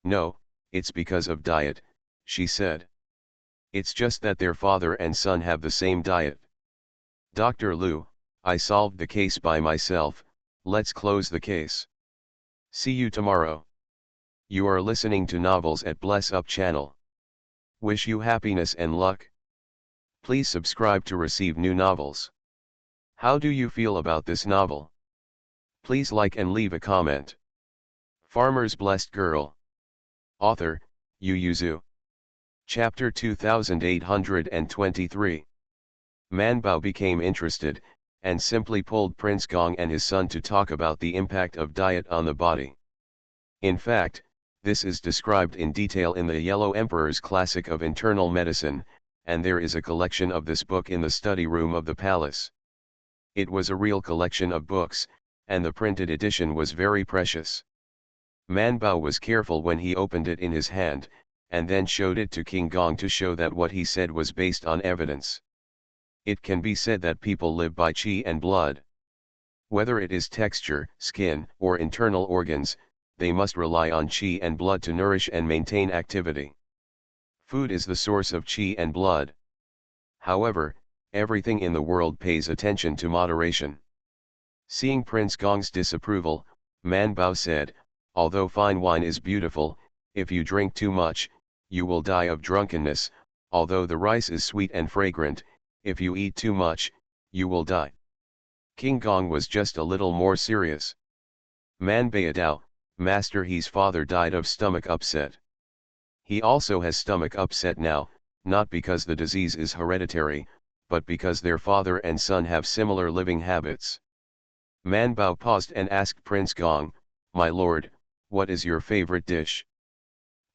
"No, it's because of diet," she said. "It's just that their father and son have the same diet." "Dr. Liu, I solved the case by myself, let's close the case. See you tomorrow." You are listening to Novels at Bless Up channel. Wish you happiness and luck. Please subscribe to receive new novels. How do you feel about this novel? Please like and leave a comment. Farmer's Blessed Girl. Author, Yu Zhu. Chapter 2823. Man Bao became interested, and simply pulled Prince Gong and his son to talk about the impact of diet on the body. In fact, this is described in detail in the Yellow Emperor's Classic of Internal Medicine, and there is a collection of this book in the study room of the palace. It was a real collection of books, and the printed edition was very precious. Man Bao was careful when he opened it in his hand, and then showed it to King Gong to show that what he said was based on evidence. It can be said that people live by qi and blood. Whether it is texture, skin, or internal organs, they must rely on qi and blood to nourish and maintain activity. Food is the source of qi and blood. However, everything in the world pays attention to moderation. Seeing Prince Gong's disapproval, Man Bao said, "Although fine wine is beautiful, if you drink too much, you will die of drunkenness, although the rice is sweet and fragrant, if you eat too much, you will die." King Gong was just a little more serious. "Man Baodao, Master, his father died of stomach upset. He also has stomach upset now, not because the disease is hereditary, but because their father and son have similar living habits." Man Bao paused and asked Prince Gong, "My lord, what is your favorite dish?"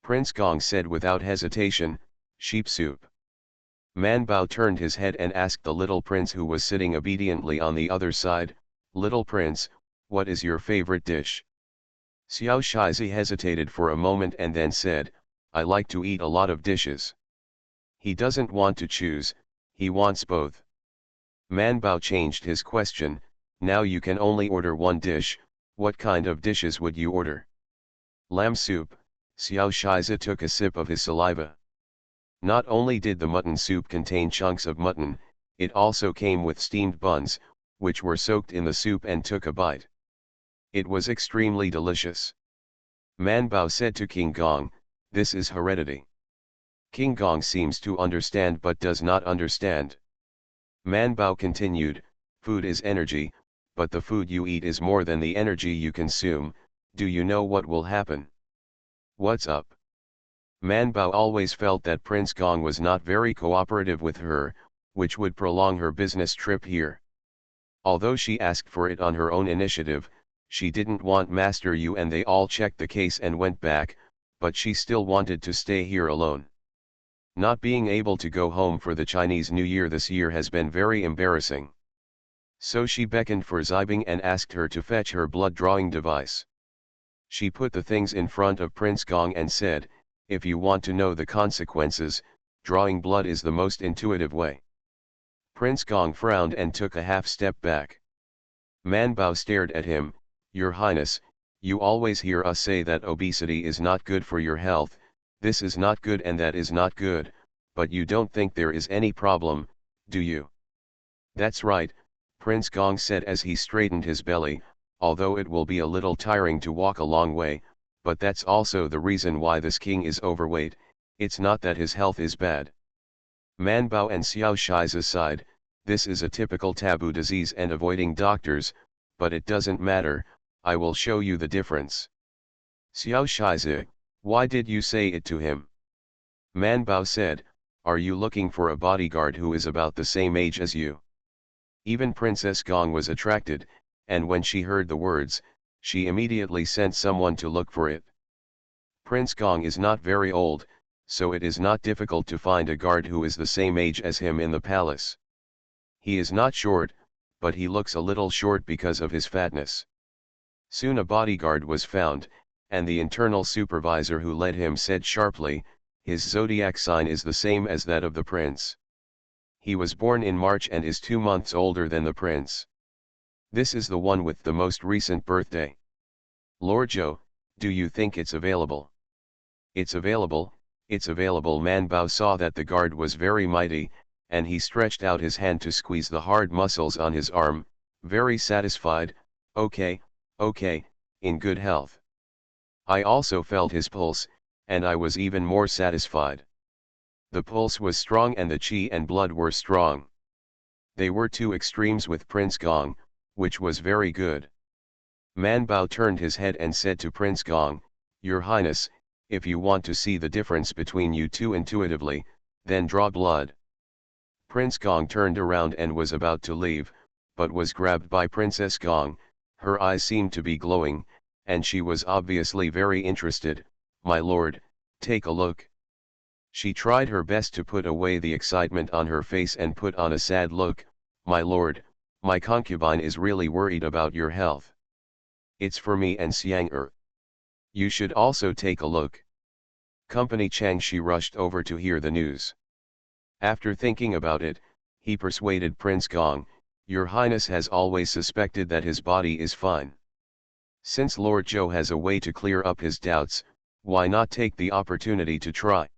Prince Gong said without hesitation, "Sheep soup." Man Bao turned his head and asked the little prince, who was sitting obediently on the other side, "Little prince, what is your favorite dish?" Xiao Shizi hesitated for a moment and then said, "I like to eat a lot of dishes." He doesn't want to choose, he wants both. Man Bao changed his question, "Now you can only order one dish, what kind of dishes would you order?" "Lamb soup." Xiao Shizi took a sip of his saliva. Not only did the mutton soup contain chunks of mutton, it also came with steamed buns, which were soaked in the soup, and took a bite. It was extremely delicious. Man Bao said to King Gong, "This is heredity." King Gong seems to understand but does not understand. Man Bao continued, "Food is energy, but the food you eat is more than the energy you consume. Do you know what will happen?" "What's up?" Man Bao always felt that Prince Gong was not very cooperative with her, which would prolong her business trip here. Although she asked for it on her own initiative, she didn't want Master Yu, and they all checked the case and went back, but she still wanted to stay here alone. Not being able to go home for the Chinese New Year this year has been very embarrassing. So she beckoned for Zibing and asked her to fetch her blood drawing device. She put the things in front of Prince Gong and said, "If you want to know the consequences, drawing blood is the most intuitive way." Prince Gong frowned and took a half step back. Man Bao stared at him, "Your Highness, you always hear us say that obesity is not good for your health, This is not good and that is not good, but you don't think there is any problem, do you? That's right, Prince Gong said as he straightened his belly, although it will be a little tiring to walk a long way, but that's also the reason why this king is overweight, it's not that his health is bad. Man Bao and Xiao Shi's aside, this is a typical taboo disease and avoiding doctors, but it doesn't matter, I will show you the difference. Xiao Shizi, why did you say it to him? Man Bao said, are you looking for a bodyguard who is about the same age as you? Even Princess Gong was attracted, and when she heard the words, she immediately sent someone to look for it. Prince Gong is not very old, so it is not difficult to find a guard who is the same age as him in the palace. He is not short, but he looks a little short because of his fatness. Soon a bodyguard was found, and the internal supervisor who led him said sharply, his zodiac sign is the same as that of the prince. He was born in March and is 2 months older than the prince. This is the one with the most recent birthday. Lord Zhou, do you think it's available? It's available, it's available. Man Bao saw that the guard was very mighty, and he stretched out his hand to squeeze the hard muscles on his arm, very satisfied, okay, in good health. I also felt his pulse, and I was even more satisfied. The pulse was strong and the qi and blood were strong. They were two extremes with Prince Gong, which was very good. Man Bao turned his head and said to Prince Gong, Your Highness, if you want to see the difference between you two intuitively, then draw blood. Prince Gong turned around and was about to leave, but was grabbed by Princess Gong. Her eyes seemed to be glowing, and she was obviously very interested. My lord, take a look. She tried her best to put away the excitement on her face and put on a sad look. My lord, my concubine is really worried about your health. It's for me and Xiang. You should also take a look. Company Chang Shi rushed over to hear the news. After thinking about it, he persuaded Prince Gong, Your Highness has always suspected that his body is fine. Since Lord Zhou has a way to clear up his doubts, why not take the opportunity to try?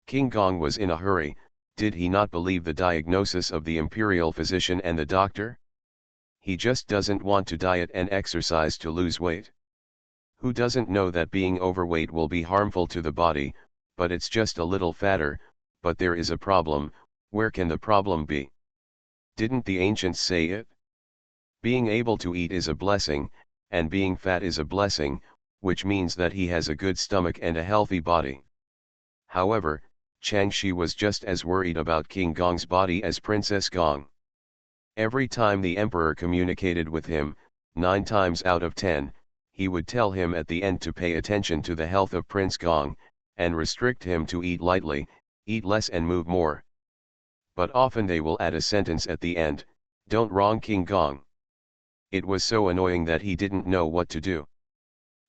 King Gong was in a hurry. Did he not believe the diagnosis of the imperial physician and the doctor? He just doesn't want to diet and exercise to lose weight. Who doesn't know that being overweight will be harmful to the body, but it's just a little fatter, but there is a problem. Where can the problem be? Didn't the ancients say it? Being able to eat is a blessing, and being fat is a blessing, which means that he has a good stomach and a healthy body. However, Chang Shi was just as worried about King Gong's body as Princess Gong. Every time the emperor communicated with him, 9 times out of 10, he would tell him at the end to pay attention to the health of Prince Gong, and restrict him to eat lightly, eat less and move more. But often they will add a sentence at the end, don't wrong King Gong. It was so annoying that he didn't know what to do.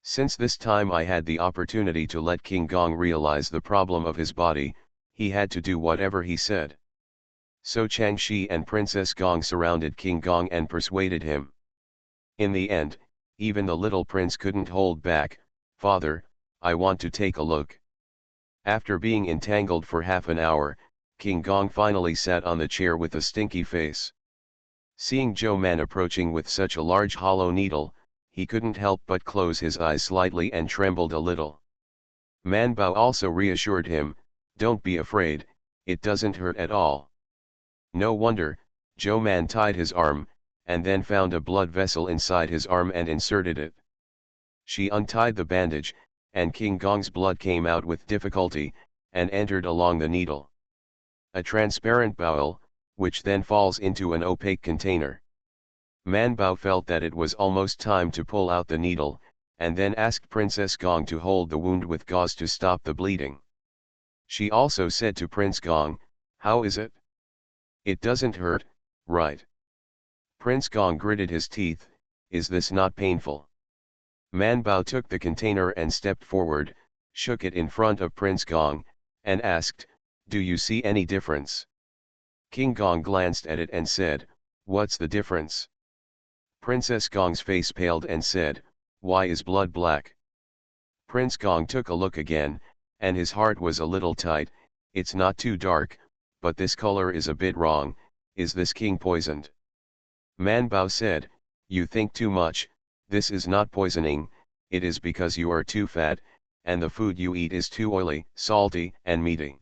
Since this time I had the opportunity to let King Gong realize the problem of his body, he had to do whatever he said. So Chang Shi and Princess Gong surrounded King Gong and persuaded him. In the end, even the little prince couldn't hold back, Father, I want to take a look. After being entangled for half an hour, King Gong finally sat on the chair with a stinky face. Seeing Zhou Man approaching with such a large hollow needle, he couldn't help but close his eyes slightly and trembled a little. Man Bao also reassured him, don't be afraid, it doesn't hurt at all. No wonder, Zhou Man tied his arm, and then found a blood vessel inside his arm and inserted it. She untied the bandage, and King Gong's blood came out with difficulty, and entered along the needle. A transparent bowel, which then falls into an opaque container. Man Bao felt that it was almost time to pull out the needle, and then asked Princess Gong to hold the wound with gauze to stop the bleeding. She also said to Prince Gong, how is it? It doesn't hurt, right? Prince Gong gritted his teeth, is this not painful? Man Bao took the container and stepped forward, shook it in front of Prince Gong, and asked, do you see any difference? King Gong glanced at it and said, what's the difference? Princess Gong's face paled and said, why is blood black? Prince Gong took a look again, and his heart was a little tight. It's not too dark, but this color is a bit wrong. Is this king poisoned? Man Bao said, you think too much. This is not poisoning, it is because you are too fat, and the food you eat is too oily, salty, and meaty.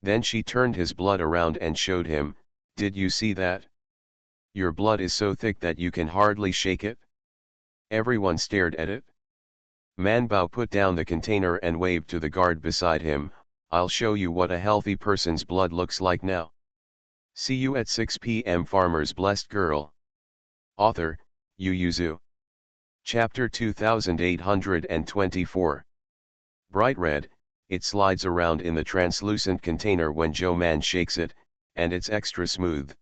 Then she turned his blood around and showed him, did you see that? Your blood is so thick that you can hardly shake it. Everyone stared at it. Man Bao put down the container and waved to the guard beside him, I'll show you what a healthy person's blood looks like now. See you at 6 p.m. Farmer's Blessed Girl. Author, Yu Zhu. Chapter 2824. Bright red, it slides around in the translucent container when Joe Man shakes it, and it's extra smooth.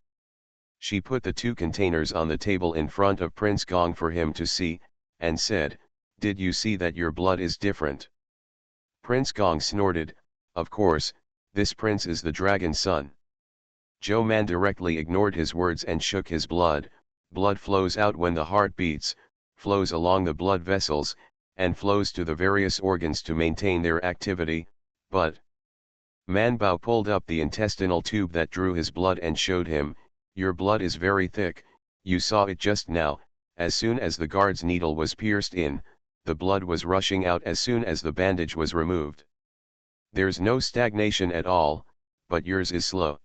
She put the two containers on the table in front of Prince Gong for him to see, and said, did you see that your blood is different? Prince Gong snorted, of course, this prince is the dragon's son. Joe Man directly ignored his words and shook his blood. Blood flows out when the heart beats, flows along the blood vessels, and flows to the various organs to maintain their activity, but Man Bao pulled up the intestinal tube that drew his blood and showed him, your blood is very thick, you saw it just now. As soon as the guard's needle was pierced in, the blood was rushing out as soon as the bandage was removed. There's no stagnation at all, but yours is slow.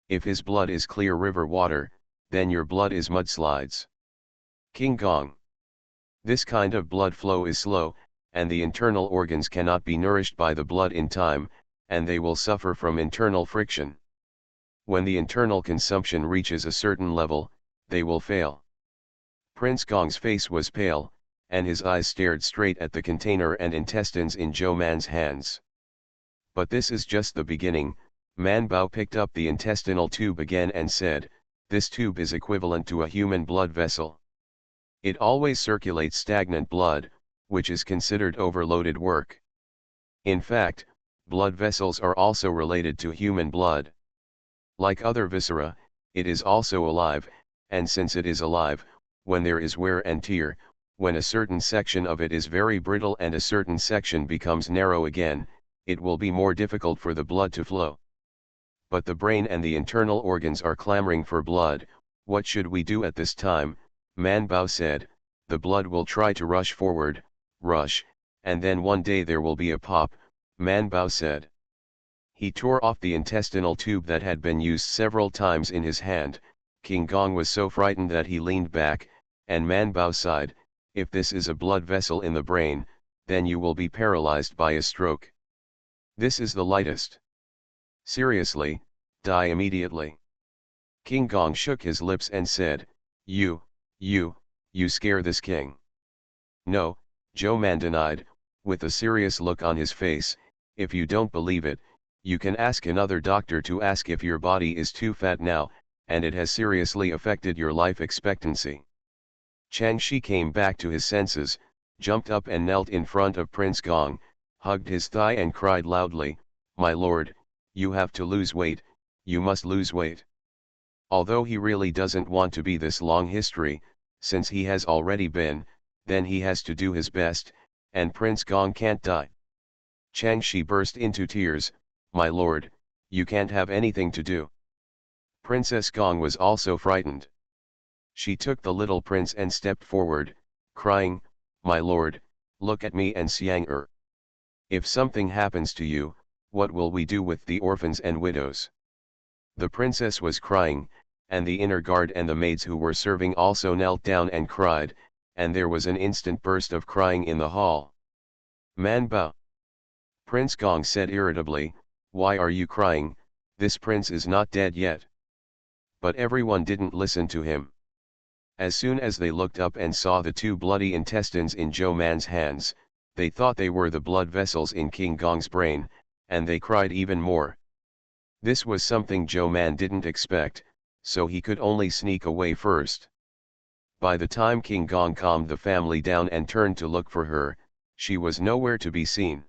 If his blood is clear river water, then your blood is mudslides. King Gong. This kind of blood flow is slow, and the internal organs cannot be nourished by the blood in time, and they will suffer from internal friction. When the internal consumption reaches a certain level, they will fail. Prince Gong's face was pale, and his eyes stared straight at the container and intestines in Joe Man's hands. But this is just the beginning. Man Bao picked up the intestinal tube again and said, this tube is equivalent to a human blood vessel. It always circulates stagnant blood, which is considered overloaded work. In fact, blood vessels are also related to human blood. Like other viscera, it is also alive, and since it is alive, when there is wear and tear, when a certain section of it is very brittle and a certain section becomes narrow again, it will be more difficult for the blood to flow. But the brain and the internal organs are clamoring for blood. What should we do at this time? Man Bao said, the blood will try to rush forward, rush, and then one day there will be a pop. Man Bao said. He tore off the intestinal tube that had been used several times in his hand. King Gong was so frightened that he leaned back, and Man Bao sighed, if this is a blood vessel in the brain, then you will be paralyzed by a stroke. This is the lightest. Seriously, die immediately. King Gong shook his lips and said, you scare this king. No, Joe Man denied, with a serious look on his face, if you don't believe it, you can ask another doctor to ask if your body is too fat now, and it has seriously affected your life expectancy. Chang Shi came back to his senses, jumped up and knelt in front of Prince Gong, hugged his thigh and cried loudly, my lord, you have to lose weight, you must lose weight. Although he really doesn't want to be this long history, since he has already been, then he has to do his best, and Prince Gong can't die. Chang Shi burst into tears, my lord, you can't have anything to do. Princess Gong was also frightened. She took the little prince and stepped forward, crying, my lord, look at me and Xiang. If something happens to you, what will we do with the orphans and widows? The princess was crying, and the inner guard and the maids who were serving also knelt down and cried, and there was an instant burst of crying in the hall. Man Bao. Prince Gong said irritably, why are you crying? This prince is not dead yet. But everyone didn't listen to him. As soon as they looked up and saw the two bloody intestines in Joe Man's hands, they thought they were the blood vessels in King Gong's brain, and they cried even more. This was something Joe Man didn't expect, so he could only sneak away first. By the time King Gong calmed the family down and turned to look for her, she was nowhere to be seen.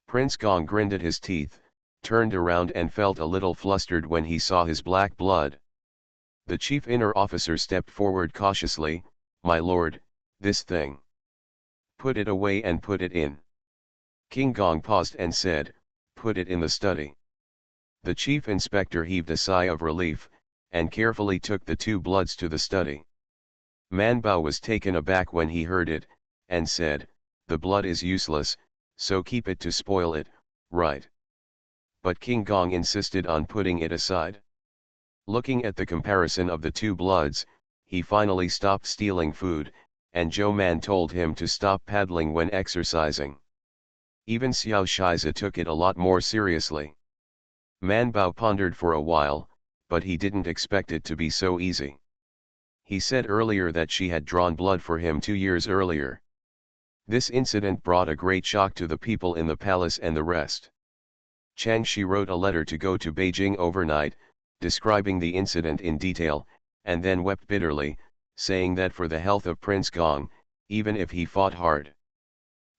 Prince Gong grinned at his teeth, turned around and felt a little flustered when he saw his black blood. The chief inner officer stepped forward cautiously, my lord, this thing. Put it away and put it in. King Gong paused and said, "Put it in the study." The chief inspector heaved a sigh of relief, and carefully took the two bloods to the study. Man Bao was taken aback when he heard it, and said, "The blood is useless, so keep it to spoil it, right?" But King Gong insisted on putting it aside. Looking at the comparison of the two bloods, he finally stopped stealing food, and Zhou Man told him to stop paddling when exercising. Even Xiao Shiza took it a lot more seriously. Man Bao pondered for a while, but he didn't expect it to be so easy. He said earlier that she had drawn blood for him 2 years earlier. This incident brought a great shock to the people in the palace and the rest. Chang Shi wrote a letter to go to Beijing overnight, describing the incident in detail, and then wept bitterly, saying that for the health of Prince Gong, even if he fought hard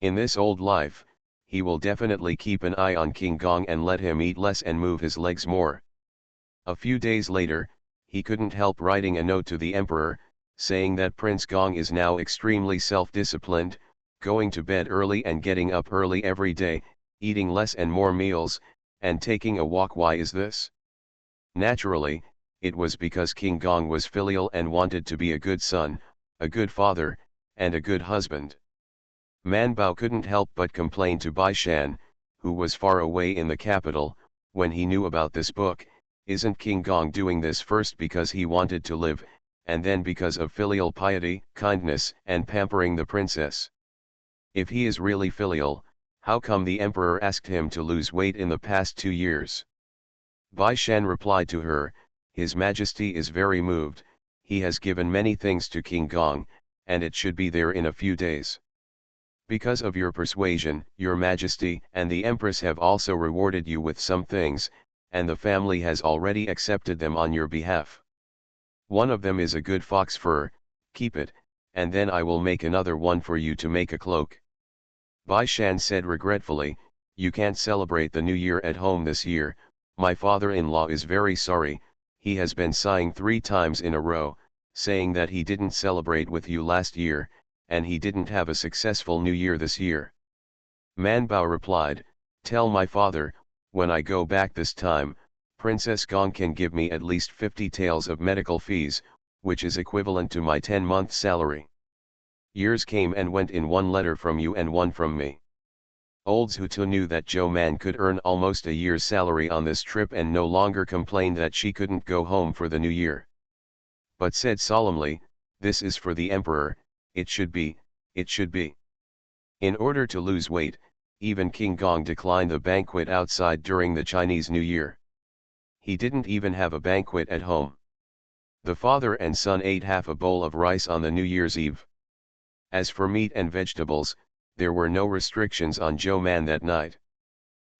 in this old life, he will definitely keep an eye on King Gong and let him eat less and move his legs more. A few days later, he couldn't help writing a note to the emperor, saying that Prince Gong is now extremely self-disciplined, going to bed early and getting up early every day, eating less and more meals, and taking a walk. Why is this? Naturally, it was because King Gong was filial and wanted to be a good son, a good father, and a good husband. Man Bao couldn't help but complain to Bai Shan, who was far away in the capital, when he knew about this book, "Isn't King Gong doing this first because he wanted to live, and then because of filial piety, kindness, and pampering the princess? If he is really filial, how come the emperor asked him to lose weight in the past 2 years?" Bai Shan replied to her, "His Majesty is very moved, he has given many things to King Gong, and it should be there in a few days. Because of your persuasion, your Majesty and the Empress have also rewarded you with some things, and the family has already accepted them on your behalf. One of them is a good fox fur, keep it, and then I will make another one for you to make a cloak." Bai Shan said regretfully, "You can't celebrate the New Year at home this year, my father-in-law is very sorry, he has been sighing 3 times in a row, saying that he didn't celebrate with you last year, and he didn't have a successful New Year this year." Man Bao replied, "Tell my father, when I go back this time, Princess Gong can give me at least 50 taels of medical fees, which is equivalent to my 10-month salary." Years came and went in one letter from you and one from me. Old Zhutu knew that Zhou Man could earn almost a year's salary on this trip and no longer complained that she couldn't go home for the New Year. But said solemnly, "This is for the emperor, it should be, it should be." In order to lose weight, even King Gong declined the banquet outside during the Chinese New Year. He didn't even have a banquet at home. The father and son ate half a bowl of rice on the New Year's Eve. As for meat and vegetables, there were no restrictions on Zhou Man that night.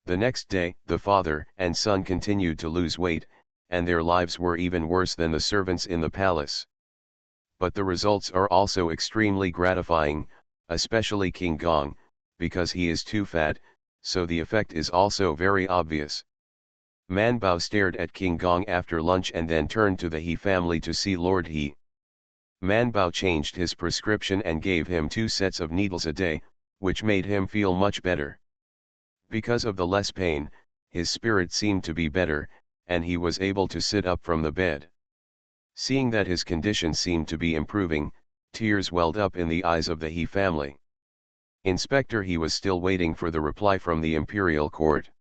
The next day, the father and son continued to lose weight, and their lives were even worse than the servants in the palace. But the results are also extremely gratifying, especially King Gong, because he is too fat, so the effect is also very obvious. Man Bao stared at King Gong after lunch and then turned to the He family to see Lord He. Man Bao changed his prescription and gave him 2 sets of needles a day, which made him feel much better. Because of the less pain, his spirit seemed to be better, and he was able to sit up from the bed. Seeing that his condition seemed to be improving, tears welled up in the eyes of the He family. Inspector He was still waiting for the reply from the imperial court.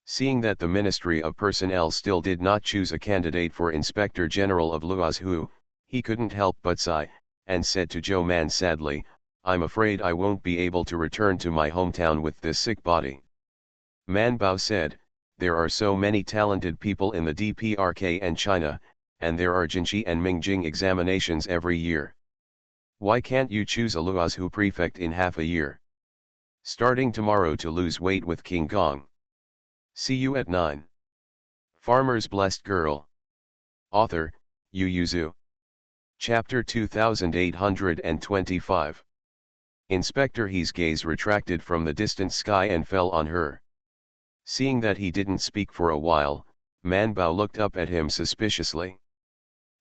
Seeing that the Ministry of Personnel still did not choose a candidate for Inspector General of Luozhu, he couldn't help but sigh, and said to Zhou Man sadly, "I'm afraid I won't be able to return to my hometown with this sick body." Man Bao said, "There are so many talented people in the DPRK and China, and there are Jinshi and Mingjing examinations every year. Why can't you choose a Luozhu prefect in half a year? Starting tomorrow to lose weight with King Gong. See you at 9. Farmer's Blessed Girl. Author, Yu Yuzu. Chapter 2825. Inspector He's gaze retracted from the distant sky and fell on her. Seeing that he didn't speak for a while, Man Bao looked up at him suspiciously.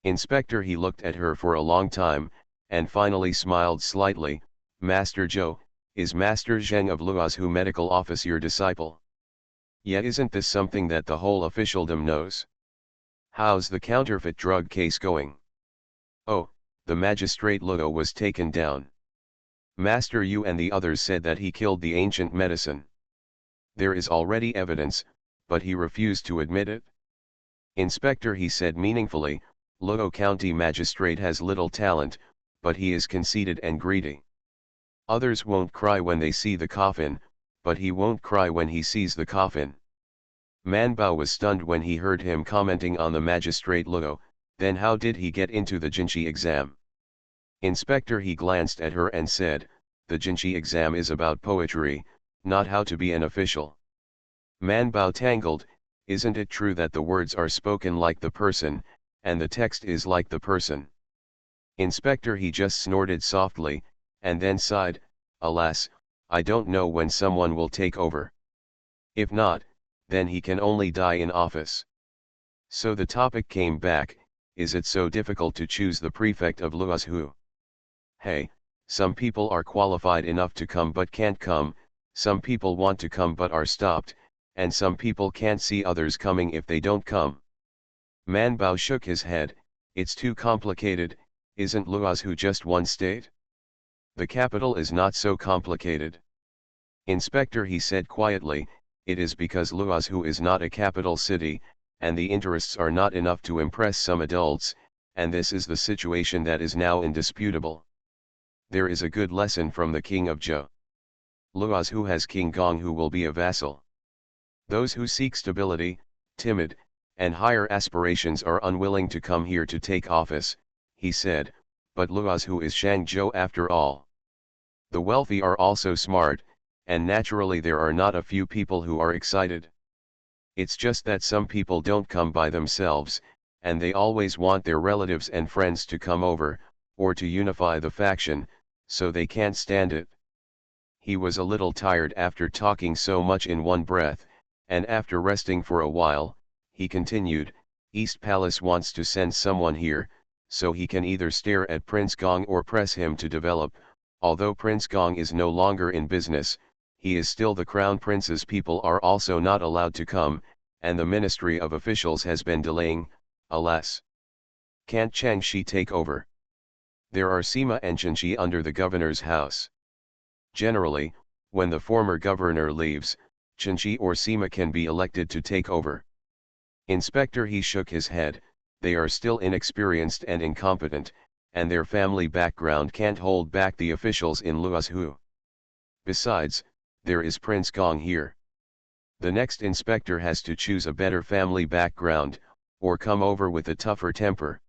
Inspector He looked at her for a long time, and finally smiled slightly. "Master Zhou, Is Master Zheng of Luozhu Medical Office your disciple? Yet isn't this something that the whole officialdom knows? How's the counterfeit drug case going? Oh, the magistrate Luo was taken down. Master Yu and the others said that he killed the ancient medicine. There is already evidence, but he refused to admit it. Inspector, he said meaningfully, Luo County Magistrate has little talent, but he is conceited and greedy. Others won't cry when they see the coffin, but he won't cry when he sees the coffin. Man Bao was stunned when he heard him commenting on the magistrate Luo. Then how did he get into the Jinshi exam? Inspector, he glanced at her and said, the Jinshi exam is about poetry, not how to be an official. Man Bao tangled, isn't it true that the words are spoken like the person, and the text is like the person? Inspector, he just snorted softly, and then sighed, alas, I don't know when someone will take over. If not, then he can only die in office. So the topic came back, is it so difficult to choose the prefect of Luozhu? Hey, some people are qualified enough to come but can't come, some people want to come but are stopped, and some people can't see others coming if they don't come. Man Bao shook his head, it's too complicated, isn't Luozhu just one state? The capital is not so complicated. Inspector, he said quietly, it is because Luozhu is not a capital city, and the interests are not enough to impress some adults, and this is the situation that is now indisputable. There is a good lesson from the king of Zhou. Luozhu has King Gong who will be a vassal. Those who seek stability, timid, and higher aspirations are unwilling to come here to take office, he said, but Luozhu is Shangzhou after all. The wealthy are also smart, and naturally there are not a few people who are excited. It's just that some people don't come by themselves, and they always want their relatives and friends to come over, or to unify the faction, so they can't stand it. He was a little tired after talking so much in one breath, and after resting for a while, he continued, East Palace wants to send someone here, so he can either stare at Prince Gong or press him to develop. Although Prince Gong is no longer in business, he is still the crown prince's people are also not allowed to come, and the Ministry of Officials has been delaying, alas. Can't Changshi take over? There are Sima and Chenxi under the governor's house. Generally, when the former governor leaves, Chenxi or Sima can be elected to take over. Inspector, he shook his head, they are still inexperienced and incompetent, and their family background can't hold back the officials in Luozhu. Besides, there is Prince Gong here. The next inspector has to choose a better family background, or come over with a tougher temper.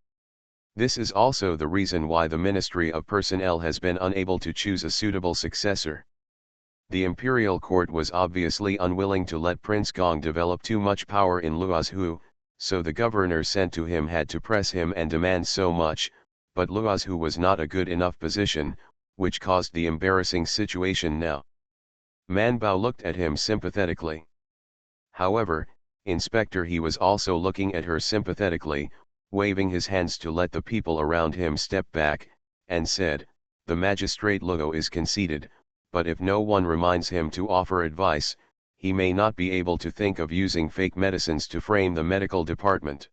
This is also the reason why the Ministry of Personnel has been unable to choose a suitable successor. The imperial court was obviously unwilling to let Prince Gong develop too much power in Luozhu, so the governor sent to him had to press him and demand so much, but Luozhu was not a good enough position, which caused the embarrassing situation now. Man Bao looked at him sympathetically. However, Inspector, he was also looking at her sympathetically, waving his hands to let the people around him step back, and said, the magistrate Luo is conceited, but if no one reminds him to offer advice, he may not be able to think of using fake medicines to frame the medical department.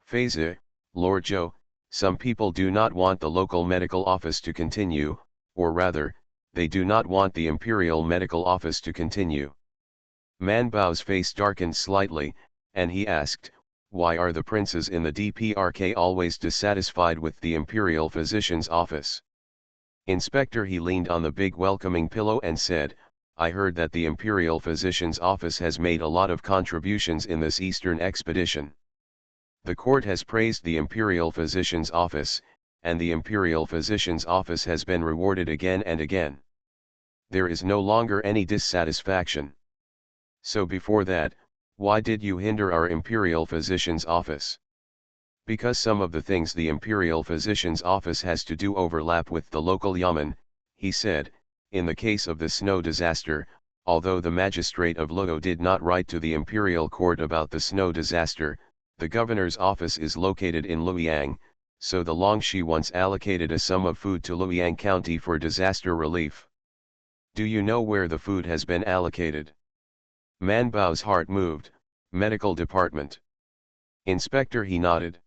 Feizi, Lord Zhou, some people do not want the local medical office to continue, or rather, they do not want the imperial medical office to continue. Man Bao's face darkened slightly, and he asked, why are the princes in the DPRK always dissatisfied with the imperial physician's office? Inspector, he leaned on the big welcoming pillow and said, I heard that the imperial physician's office has made a lot of contributions in this eastern expedition. The court has praised the imperial physician's office, and the imperial physician's office has been rewarded again and again. There is no longer any dissatisfaction. So before that, why did you hinder our imperial physician's office? Because some of the things the imperial physician's office has to do overlap with the local yamen, he said. In the case of the snow disaster, although the magistrate of Luo did not write to the imperial court about the snow disaster, the governor's office is located in Luoyang, so the Longxi once allocated a sum of food to Luoyang County for disaster relief. Do you know where the food has been allocated? Man Bao's heart moved. Medical department. Inspector, he nodded.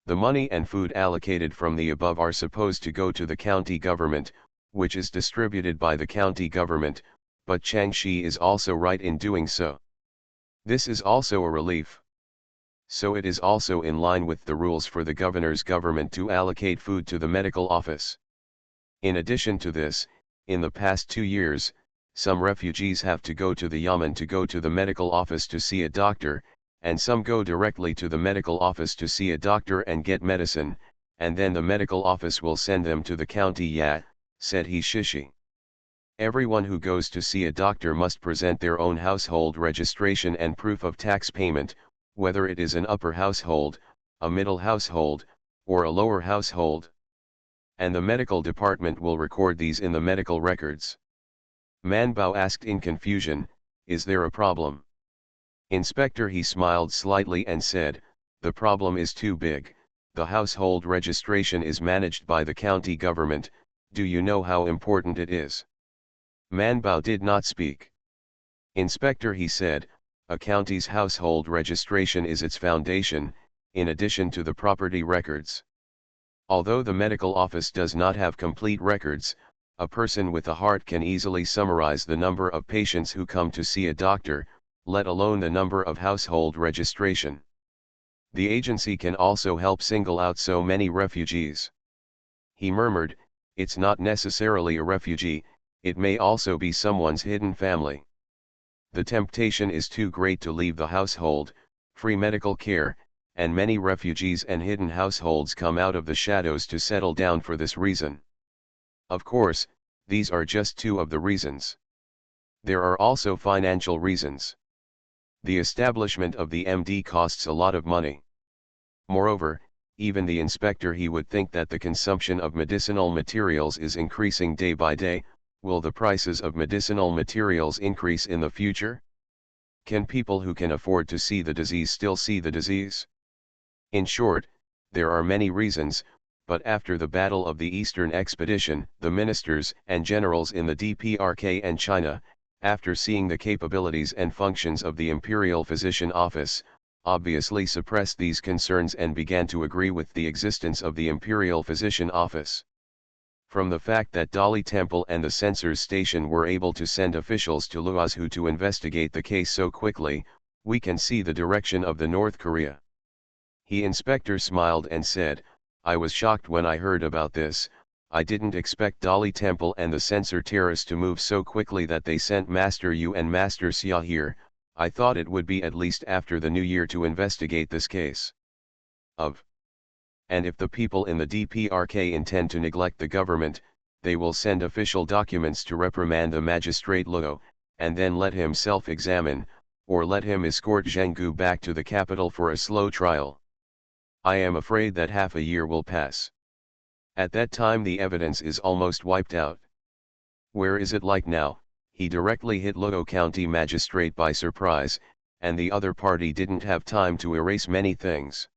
The money and food allocated from the above are supposed to go to the county government, which is distributed by the county government, but Chang Shi is also right in doing so. This is also a relief. So it is also in line with the rules for the governor's government to allocate food to the medical office. In addition to this, in the past 2 years, some refugees have to go to the Yamen to go to the medical office to see a doctor, and some go directly to the medical office to see a doctor and get medicine, and then the medical office will send them to the county. Yeah, said he Shishi. Everyone who goes to see a doctor must present their own household registration and proof of tax payment, whether it is an upper household, a middle household, or a lower household. And the medical department will record these in the medical records. Man Bao asked in confusion, is there a problem? Inspector, he smiled slightly and said, the problem is too big. The household registration is managed by the county government. Do you know how important it is? Man Bao did not speak. Inspector, he said, a county's household registration is its foundation, in addition to the property records. Although the medical office does not have complete records, a person with a heart can easily summarize the number of patients who come to see a doctor, let alone the number of household registration. The agency can also help single out so many refugees. He murmured, it's not necessarily a refugee, it may also be someone's hidden family. The temptation is too great to leave the household, free medical care, and many refugees and hidden households come out of the shadows to settle down for this reason. Of course, these are just 2 of the reasons. There are also financial reasons. The establishment of the MD costs a lot of money. Moreover, even the inspector, he would think that the consumption of medicinal materials is increasing day by day. Will the prices of medicinal materials increase in the future? Can people who can afford to see the disease still see the disease? In short, there are many reasons, but after the Battle of the Eastern Expedition, the ministers and generals in the DPRK and China, after seeing the capabilities and functions of the Imperial Physician Office, obviously suppressed these concerns and began to agree with the existence of the Imperial Physician Office. From the fact that Dali Temple and the censors station were able to send officials to Luozhou to investigate the case so quickly, we can see the direction of the North Korea. The inspector smiled and said, I was shocked when I heard about this. I didn't expect Dali Temple and the censor terrorists to move so quickly that they sent Master Yu and Master Xia here. I thought it would be at least after the new year to investigate this case. And if the people in the DPRK intend to neglect the government, they will send official documents to reprimand the magistrate Luo, and then let him self-examine, or let him escort Zhenggu back to the capital for a slow trial. I am afraid that half a year will pass. At that time the evidence is almost wiped out. Where is it like now? He directly hit Luo County magistrate by surprise, and the other party didn't have time to erase many things.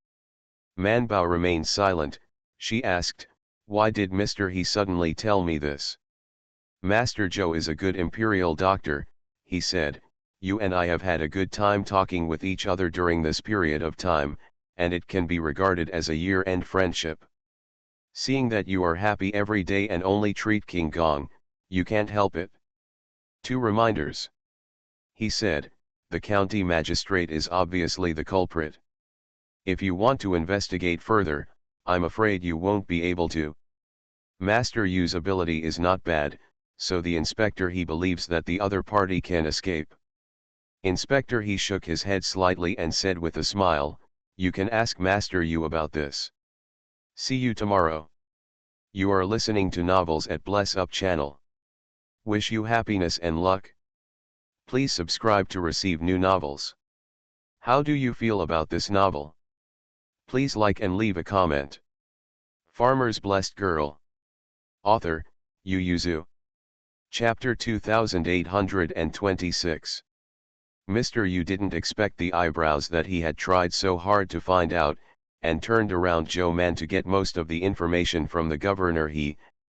Man Bao remained silent. She asked, why did Mr. He suddenly tell me this? Master Zhou is a good imperial doctor, he said. You and I have had a good time talking with each other during this period of time, and it can be regarded as a year-end friendship. Seeing that you are happy every day and only treat King Gong, you can't help it. 2 reminders. He said, the county magistrate is obviously the culprit. If you want to investigate further, I'm afraid you won't be able to. Master Yu's ability is not bad, so the inspector he believes that the other party can escape. Inspector he shook his head slightly and said with a smile, you can ask Master Yu about this. See you tomorrow. You are listening to Novels at Bless Up channel. Wish you happiness and luck. Please subscribe to receive new novels. How do you feel about this novel? Please like and leave a comment. Farmer's Blessed Girl. Author, Yu Yuzu. Chapter 2826. Mr. Yu didn't expect the eyebrows that he had tried so hard to find out, and turned around Zhou Man to get most of the information from the governor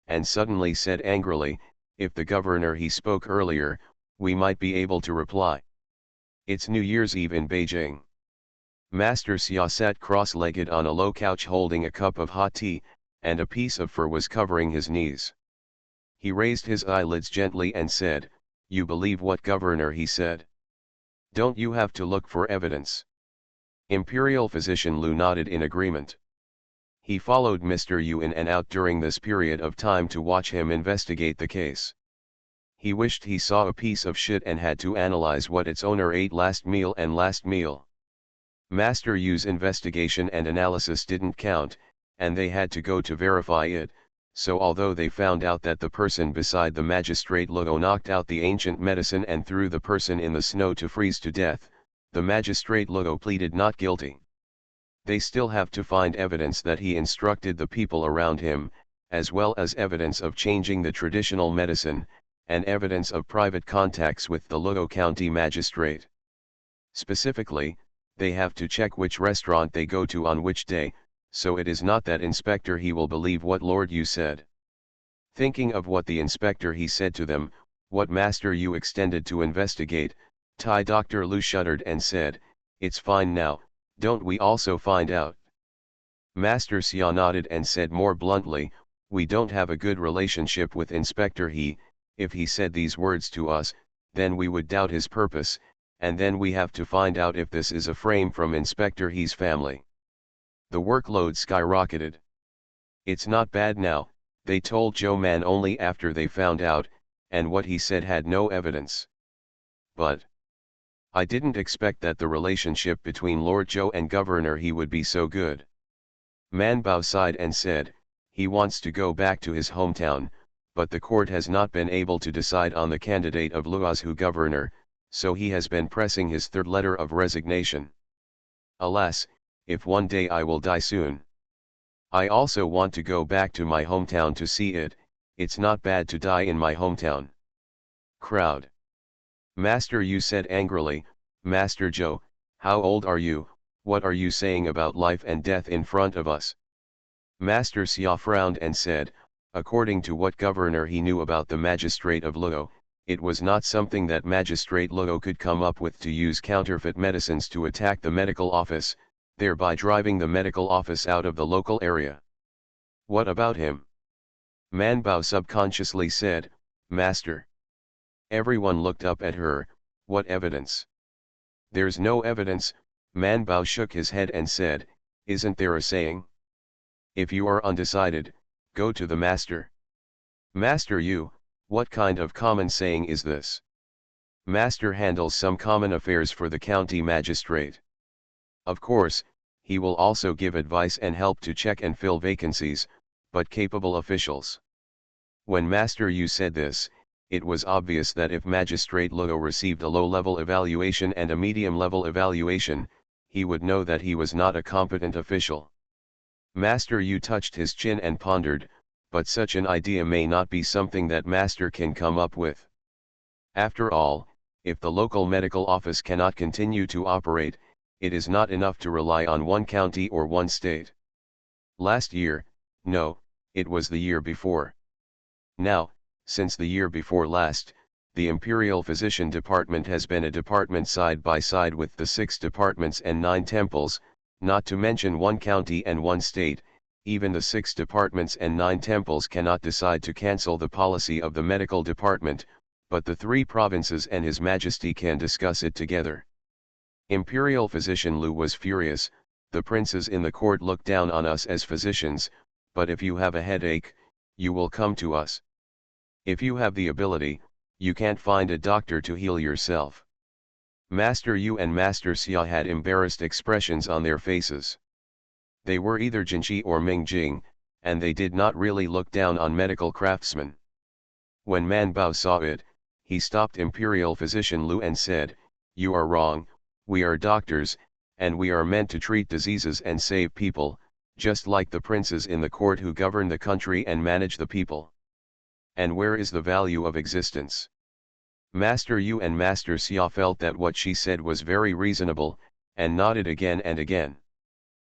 and suddenly said angrily, if the governor he spoke earlier, we might be able to reply. It's New Year's Eve in Beijing. Master Xia sat cross-legged on a low couch holding a cup of hot tea, and a piece of fur was covering his knees. He raised his eyelids gently and said, "You believe what governor he said? Don't you have to look for evidence?" Imperial physician Lu nodded in agreement. He followed Mr. Yu in and out during this period of time to watch him investigate the case. He wished he saw a piece of shit and had to analyze what its owner ate last meal and last meal. Master Yu's investigation and analysis didn't count, and they had to go to verify it, so although they found out that the person beside the magistrate Luo knocked out the ancient medicine and threw the person in the snow to freeze to death, the magistrate Luo pleaded not guilty. They still have to find evidence that he instructed the people around him, as well as evidence of changing the traditional medicine, and evidence of private contacts with the Luo County magistrate. Specifically, they have to check which restaurant they go to on which day, so it is not that Inspector he will believe what Lord Yu said. Thinking of what the Inspector he said to them, what Master Yu extended to investigate, Thai Dr. Lu shuddered and said, "It's fine now, don't we also find out?" Master Xia nodded and said more bluntly, "We don't have a good relationship with Inspector He. If he said these words to us, then we would doubt his purpose, and then we have to find out if this is a frame from Inspector He's family." The workload skyrocketed. "It's not bad now," they told Joe Man only after they found out, and what he said had no evidence. "But I didn't expect that the relationship between Lord Zhou and Governor He would be so good." Man Bao sighed and said, "He wants to go back to his hometown, but the court has not been able to decide on the candidate of Luozu governor, so he has been pressing his third letter of resignation. Alas, if one day I will die soon. I also want to go back to my hometown to see it. It's not bad to die in my hometown." Crowd. Master Yu said angrily, "Master Zhou, how old are you? What are you saying about life and death in front of us?" Master Xia frowned and said, "According to what governor he knew about the magistrate of Luo, it was not something that Magistrate Luo could come up with to use counterfeit medicines to attack the medical office, thereby driving the medical office out of the local area." "What about him?" Man Bao subconsciously said, "Master." Everyone looked up at her. "What evidence?" "There's no evidence," Man Bao shook his head and said, "Isn't there a saying? If you are undecided, go to the master." "Master Yu, what kind of common saying is this?" "Master handles some common affairs for the county magistrate. Of course, he will also give advice and help to check and fill vacancies, but capable officials." When Master Yu said this, it was obvious that if Magistrate Luo received a low-level evaluation and a medium-level evaluation, he would know that he was not a competent official. Master Yu touched his chin and pondered, but such an idea may not be something that Master can come up with. After all, if the local medical office cannot continue to operate, it is not enough to rely on one county or one state. Last year, no, it was the year before. Now, since the year before last, the Imperial Physician Department has been a department side by side with the 6 departments and 9 temples, not to mention 1 county and 1 state. Even the 6 departments and 9 temples cannot decide to cancel the policy of the medical department, but the 3 provinces and His Majesty can discuss it together. Imperial Physician Lu was furious. "The princes in the court look down on us as physicians, but if you have a headache, you will come to us. If you have the ability, you can't find a doctor to heal yourself." Master Yu and Master Xia had embarrassed expressions on their faces. They were either Jinqi or Mingjing, and they did not really look down on medical craftsmen. When Man Bao saw it, he stopped Imperial Physician Lu and said, "You are wrong, we are doctors, and we are meant to treat diseases and save people, just like the princes in the court who govern the country and manage the people. And where is the value of existence?" Master Yu and Master Xia felt that what she said was very reasonable, and nodded again and again.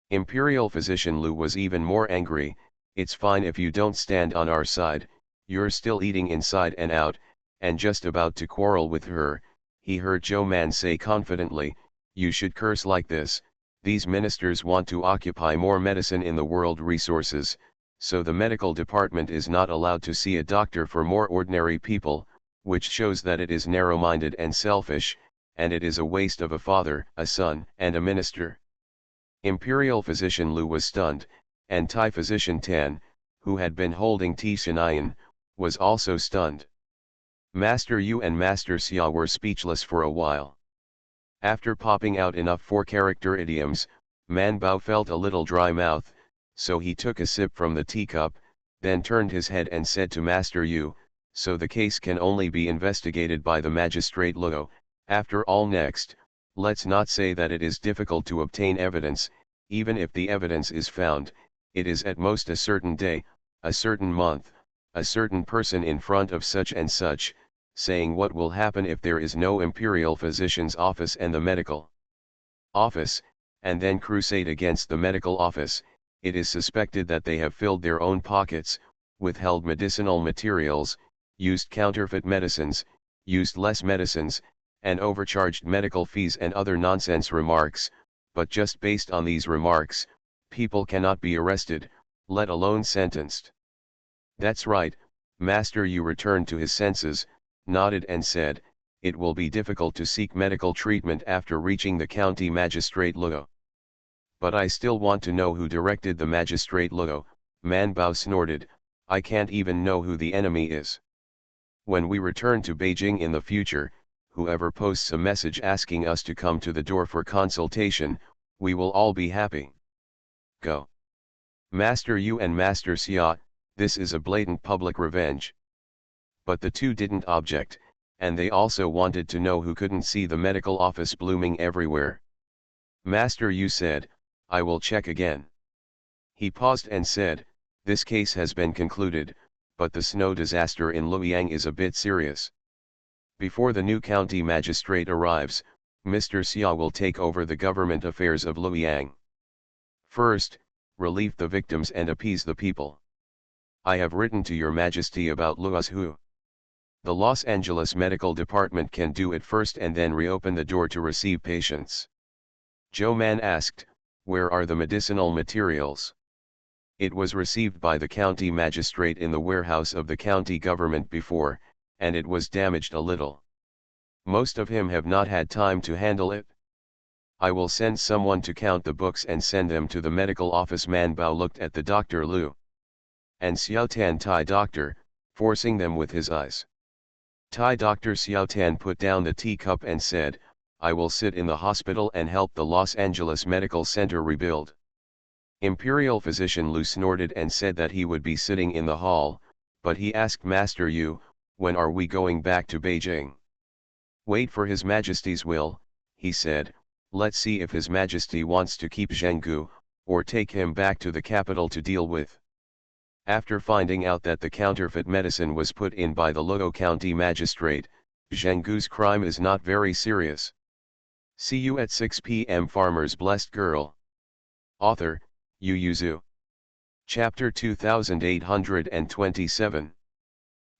Imperial Physician Lu was even more angry. "It's fine if you don't stand on our side, You're still eating inside and out, and just about to quarrel with her, he heard Joe Man say confidently, you should curse like this, these ministers want to occupy more medicine in the world resources, so the medical department is not allowed to see a doctor for more ordinary people, which shows that it is narrow-minded and selfish, and it is a waste of a father, a son, and a minister. Imperial physician Lu was stunned, and Thai physician Tan, who had been holding Tishanyan, was also stunned. Master Yu and Master Xia were speechless for a while. After popping out enough four-character idioms, Man Bao felt a little dry mouth, so he took a sip from the teacup, then turned his head and said to Master Yu, so the case can only be investigated by the magistrate Luo, after all next, let's not say that it is difficult to obtain evidence, even if the evidence is found, it is at most a certain day, a certain month, a certain person in front of such and such, saying what will happen if there is no imperial physician's office and the medical office, and then crusade against the medical office. It is suspected that they have filled their own pockets, withheld medicinal materials, used counterfeit medicines, used less medicines, and overcharged medical fees and other nonsense remarks, but just based on these remarks, people cannot be arrested, let alone sentenced. That's right, Master Yu returned to his senses, nodded and said, it will be difficult to seek medical treatment after reaching the county magistrate Luo. But I still want to know who directed the magistrate Luo, Man Bao snorted, I can't even know who the enemy is. When we return to Beijing in the future, whoever posts a message asking us to come to the door for consultation, we will all be happy. Go. Master Yu and Master Xia, this is a blatant public revenge. But the two didn't object, and they also wanted to know who couldn't see the medical office blooming everywhere. Master Yu said, I will check again. He paused and said, this case has been concluded, but the snow disaster in Luoyang is a bit serious. Before the new county magistrate arrives, Mr. Xia will take over the government affairs of Luoyang. First, relieve the victims and appease the people. I have written to your majesty about Luozhu. The Los Angeles Medical Department can do it first and then reopen the door to receive patients. Joe Man asked, where are the medicinal materials? It was received by the county magistrate in the warehouse of the county government before, and it was damaged a little. Most of him have not had time to handle it. I will send someone to count the books and send them to the medical office. Man Bao looked at the Dr. Lu and Xiao Tan Thai doctor, forcing them with his eyes. Thai doctor Xiao Tan put down the teacup and said, I will sit in the hospital and help the Los Angeles Medical Center rebuild. Imperial physician Lu snorted and said that he would be sitting in the hall, but he asked Master Yu, when are we going back to Beijing? Wait for His Majesty's will, he said, let's see if His Majesty wants to keep Zhenggu, or take him back to the capital to deal with. After finding out that the counterfeit medicine was put in by the Luo County magistrate, Zhenggu's crime is not very serious. See you at 6 p.m. Farmer's Blessed Girl. Author, Yu Yuzu. Chapter 2827.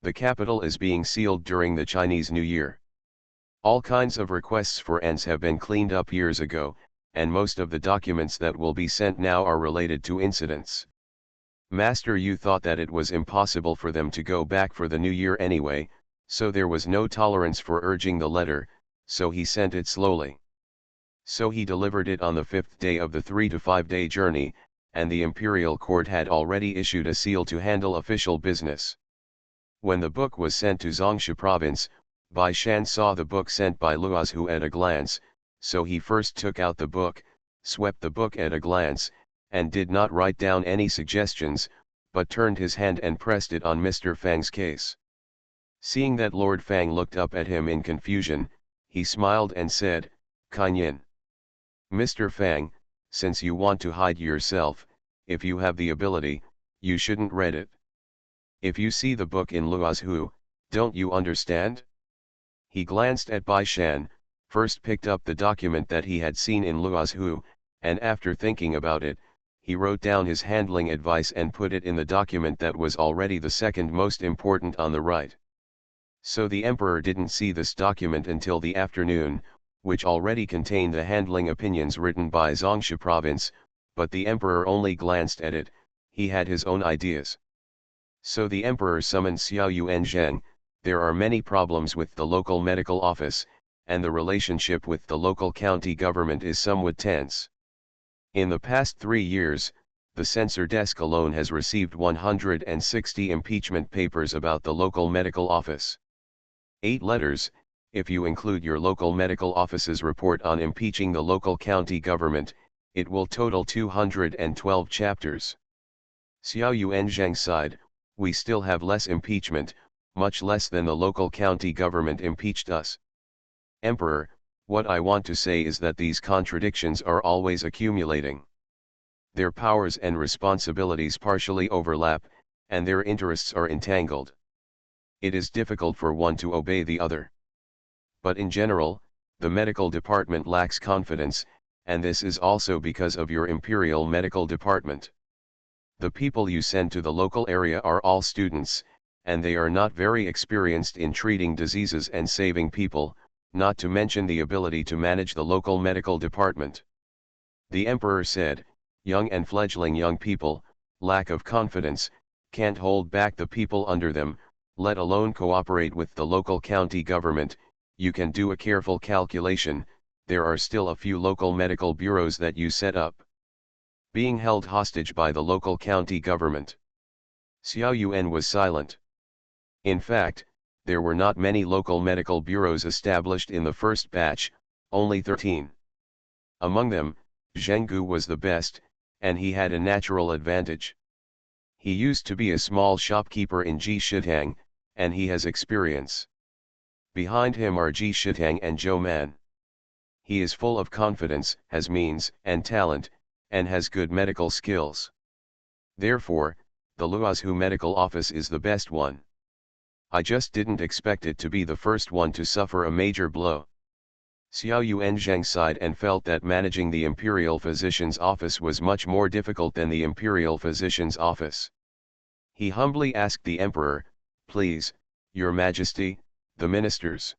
The capital is being sealed during the Chinese New Year. All kinds of requests for ends have been cleaned up years ago, and most of the documents that will be sent now are related to incidents. Master Yu thought that it was impossible for them to go back for the New Year anyway, so there was no tolerance for urging the letter, so he sent it slowly. So he delivered it on the 5th day of the 3 to 5 day journey, and the imperial court had already issued a seal to handle official business. When the book was sent to Zhongsha province, Bai Shan saw the book sent by Luozhu at a glance, so he first took out the book, swept the book at a glance, and did not write down any suggestions, but turned his hand and pressed it on Mr. Fang's case. Seeing that Lord Fang looked up at him in confusion, he smiled and said, Kinyin. Mr. Fang, since you want to hide yourself, if you have the ability, you shouldn't read it. If you see the book in Luozhu, don't you understand? He glanced at Bai Shan, first picked up the document that he had seen in Luozhu, and after thinking about it, he wrote down his handling advice and put it in the document that was already the second most important on the right. So the emperor didn't see this document until the afternoon, which already contained the handling opinions written by Zhongsha province, but the emperor only glanced at it, he had his own ideas. So the emperor summoned Xiao Yuanzheng. There are many problems with the local medical office, and the relationship with the local county government is somewhat tense. In the past 3 years, the censor desk alone has received 160 impeachment papers about the local medical office. 8 letters, if you include your local medical office's report on impeaching the local county government, it will total 212 chapters. Xiao Yuanzheng sighed, we still have less impeachment, much less than the local county government impeached us. Emperor, what I want to say is that these contradictions are always accumulating. Their powers and responsibilities partially overlap, and their interests are entangled. It is difficult for one to obey the other. But in general, the medical department lacks confidence, and this is also because of your imperial medical department. The people you send to the local area are all students, and they are not very experienced in treating diseases and saving people, not to mention the ability to manage the local medical department. The emperor said, young and fledgling young people, lack of confidence, can't hold back the people under them, let alone cooperate with the local county government. You can do a careful calculation, there are still a few local medical bureaus that you set up, being held hostage by the local county government. Xiao Yuan was silent. In fact, there were not many local medical bureaus established in the first batch, only 13. Among them, Zhenggu was the best, and he had a natural advantage. He used to be a small shopkeeper in Ji Shitang, and he has experience. Behind him are Ji Shitang and Zhou Man. He is full of confidence, has means and talent, and has good medical skills. Therefore, the Luozhu medical office is the best one. I just didn't expect it to be the first one to suffer a major blow. Xiao Yuanzheng sighed and felt that managing the imperial physician's office was much more difficult than the imperial physician's office. He humbly asked the emperor, please, your majesty, the ministers.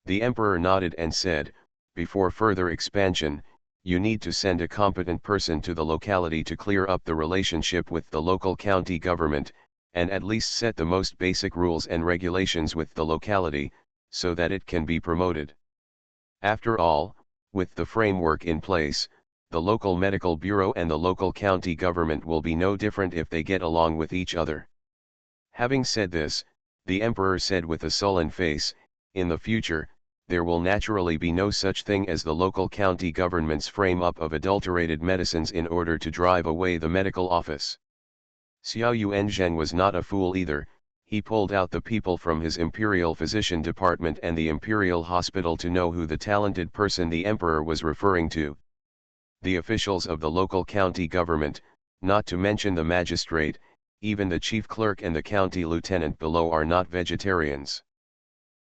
The emperor nodded and said, before further expansion, you need to send a competent person to the locality to clear up the relationship with the local county government, and at least set the most basic rules and regulations with the locality, so that it can be promoted. After all, with the framework in place, the local medical bureau and the local county government will be no different if they get along with each other. Having said this, the emperor said with a sullen face, in the future, there will naturally be no such thing as the local county government's frame up of adulterated medicines in order to drive away the medical office. Xiao Yuanzheng was not a fool either, he pulled out the people from his imperial physician department and the imperial hospital to know who the talented person the emperor was referring to. The officials of the local county government, not to mention the magistrate, even the chief clerk and the county lieutenant below are not vegetarians.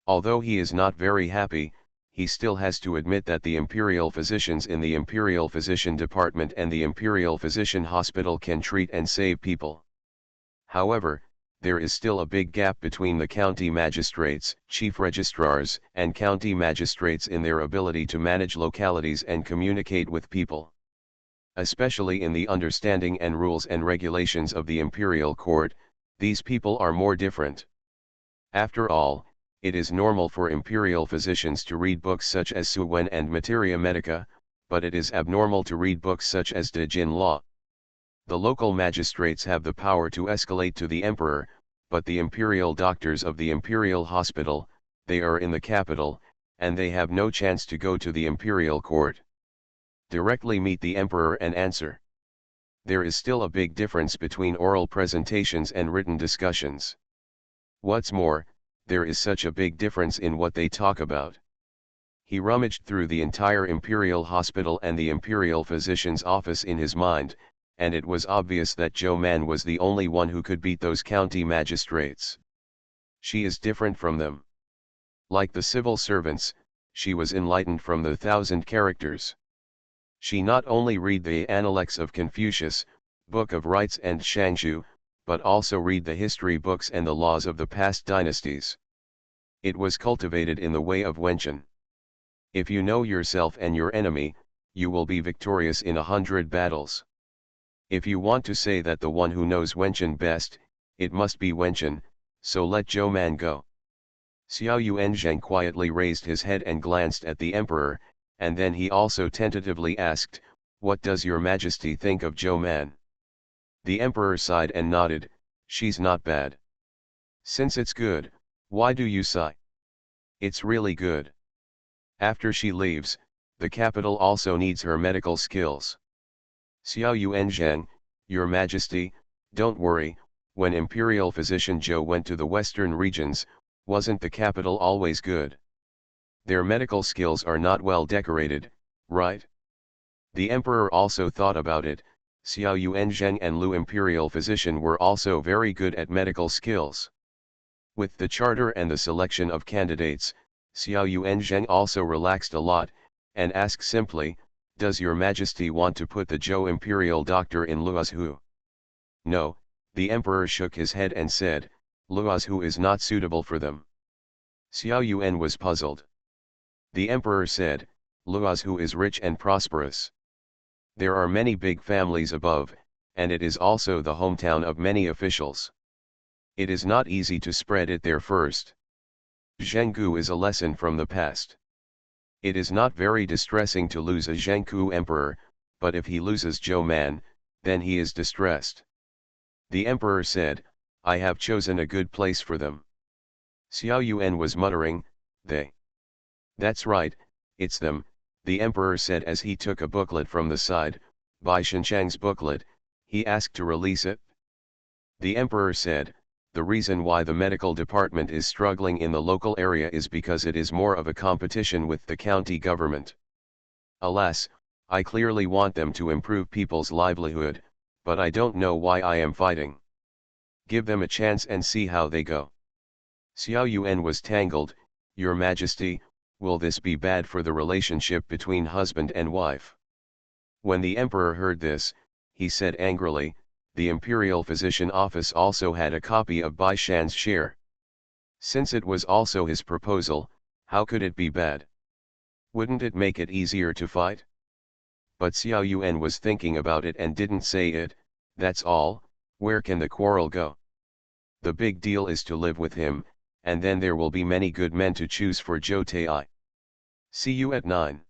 Although he is not very happy, he still has to admit that the imperial physicians in the imperial physician department and the imperial physician hospital can treat and save people. However, there is still a big gap between the county magistrates, chief registrars, and county magistrates in their ability to manage localities and communicate with people. Especially in the understanding and rules and regulations of the imperial court, these people are more different. After all, it is normal for imperial physicians to read books such as Su Wen and Materia Medica, but it is abnormal to read books such as De Jin Law. The local magistrates have the power to escalate to the emperor, but the imperial doctors of the imperial hospital, they are in the capital, and they have no chance to go to the imperial court. Directly meet the emperor and answer. There is still a big difference between oral presentations and written discussions. What's more, there is such a big difference in what they talk about. He rummaged through the entire imperial hospital and the imperial physician's office in his mind, and it was obvious that Zhou Man was the only one who could beat those county magistrates. She is different from them. Like the civil servants, she was enlightened from the 1,000 characters. She not only read the Analects of Confucius, Book of Rites and Shangju, but also read the history books and the laws of the past dynasties. It was cultivated in the way of Wenchen. If you know yourself and your enemy, you will be victorious in 100 battles. If you want to say that the one who knows Wenchen best, it must be Wenchen, so let Zhou Man go. Xiao Yuanzhang quietly raised his head and glanced at the emperor, and then he also tentatively asked, "What does your majesty think of Zhou Man?" The emperor sighed and nodded, "She's not bad." "Since it's good, why do you sigh?" "It's really good. After she leaves, the capital also needs her medical skills." "Xiao Yuanzhang, your majesty, don't worry, when imperial physician Zhou went to the western regions, wasn't the capital always good? Their medical skills are not well decorated, right?" The emperor also thought about it. Xiao Yuanzhang and Lu imperial physician were also very good at medical skills. With the charter and the selection of candidates, Xiao Yuanzhang also relaxed a lot, and asked simply, "Does your majesty want to put the Zhou imperial doctor in Luozhu?" "No," the emperor shook his head and said, "Luozhu is not suitable for them." Xiao Yuan was puzzled. The emperor said, "Luozhu is rich and prosperous. There are many big families above, and it is also the hometown of many officials. It is not easy to spread it there first. Zhenggu is a lesson from the past. It is not very distressing to lose a Zhenggu emperor, but if he loses Zhou Man, then he is distressed." The emperor said, "I have chosen a good place for them." Xiao Yuan was muttering, "They." "That's right, it's them," the emperor said as he took a booklet from the side, Bai Shenchang's booklet. He asked to release it. The emperor said, "The reason why the medical department is struggling in the local area is because it is more of a competition with the county government. Alas, I clearly want them to improve people's livelihood, but I don't know why I am fighting. Give them a chance and see how they go." Xiao Yuan was tangled. "Your Majesty, will this be bad for the relationship between husband and wife?" When the emperor heard this, he said angrily, "The imperial physician office also had a copy of Bai Shan's share. Since it was also his proposal, how could it be bad? Wouldn't it make it easier to fight?" But Xiao Yuan was thinking about it and didn't say it. "That's all, where can the quarrel go? The big deal is to live with him, and then there will be many good men to choose for Zhou Tai. See you at 9.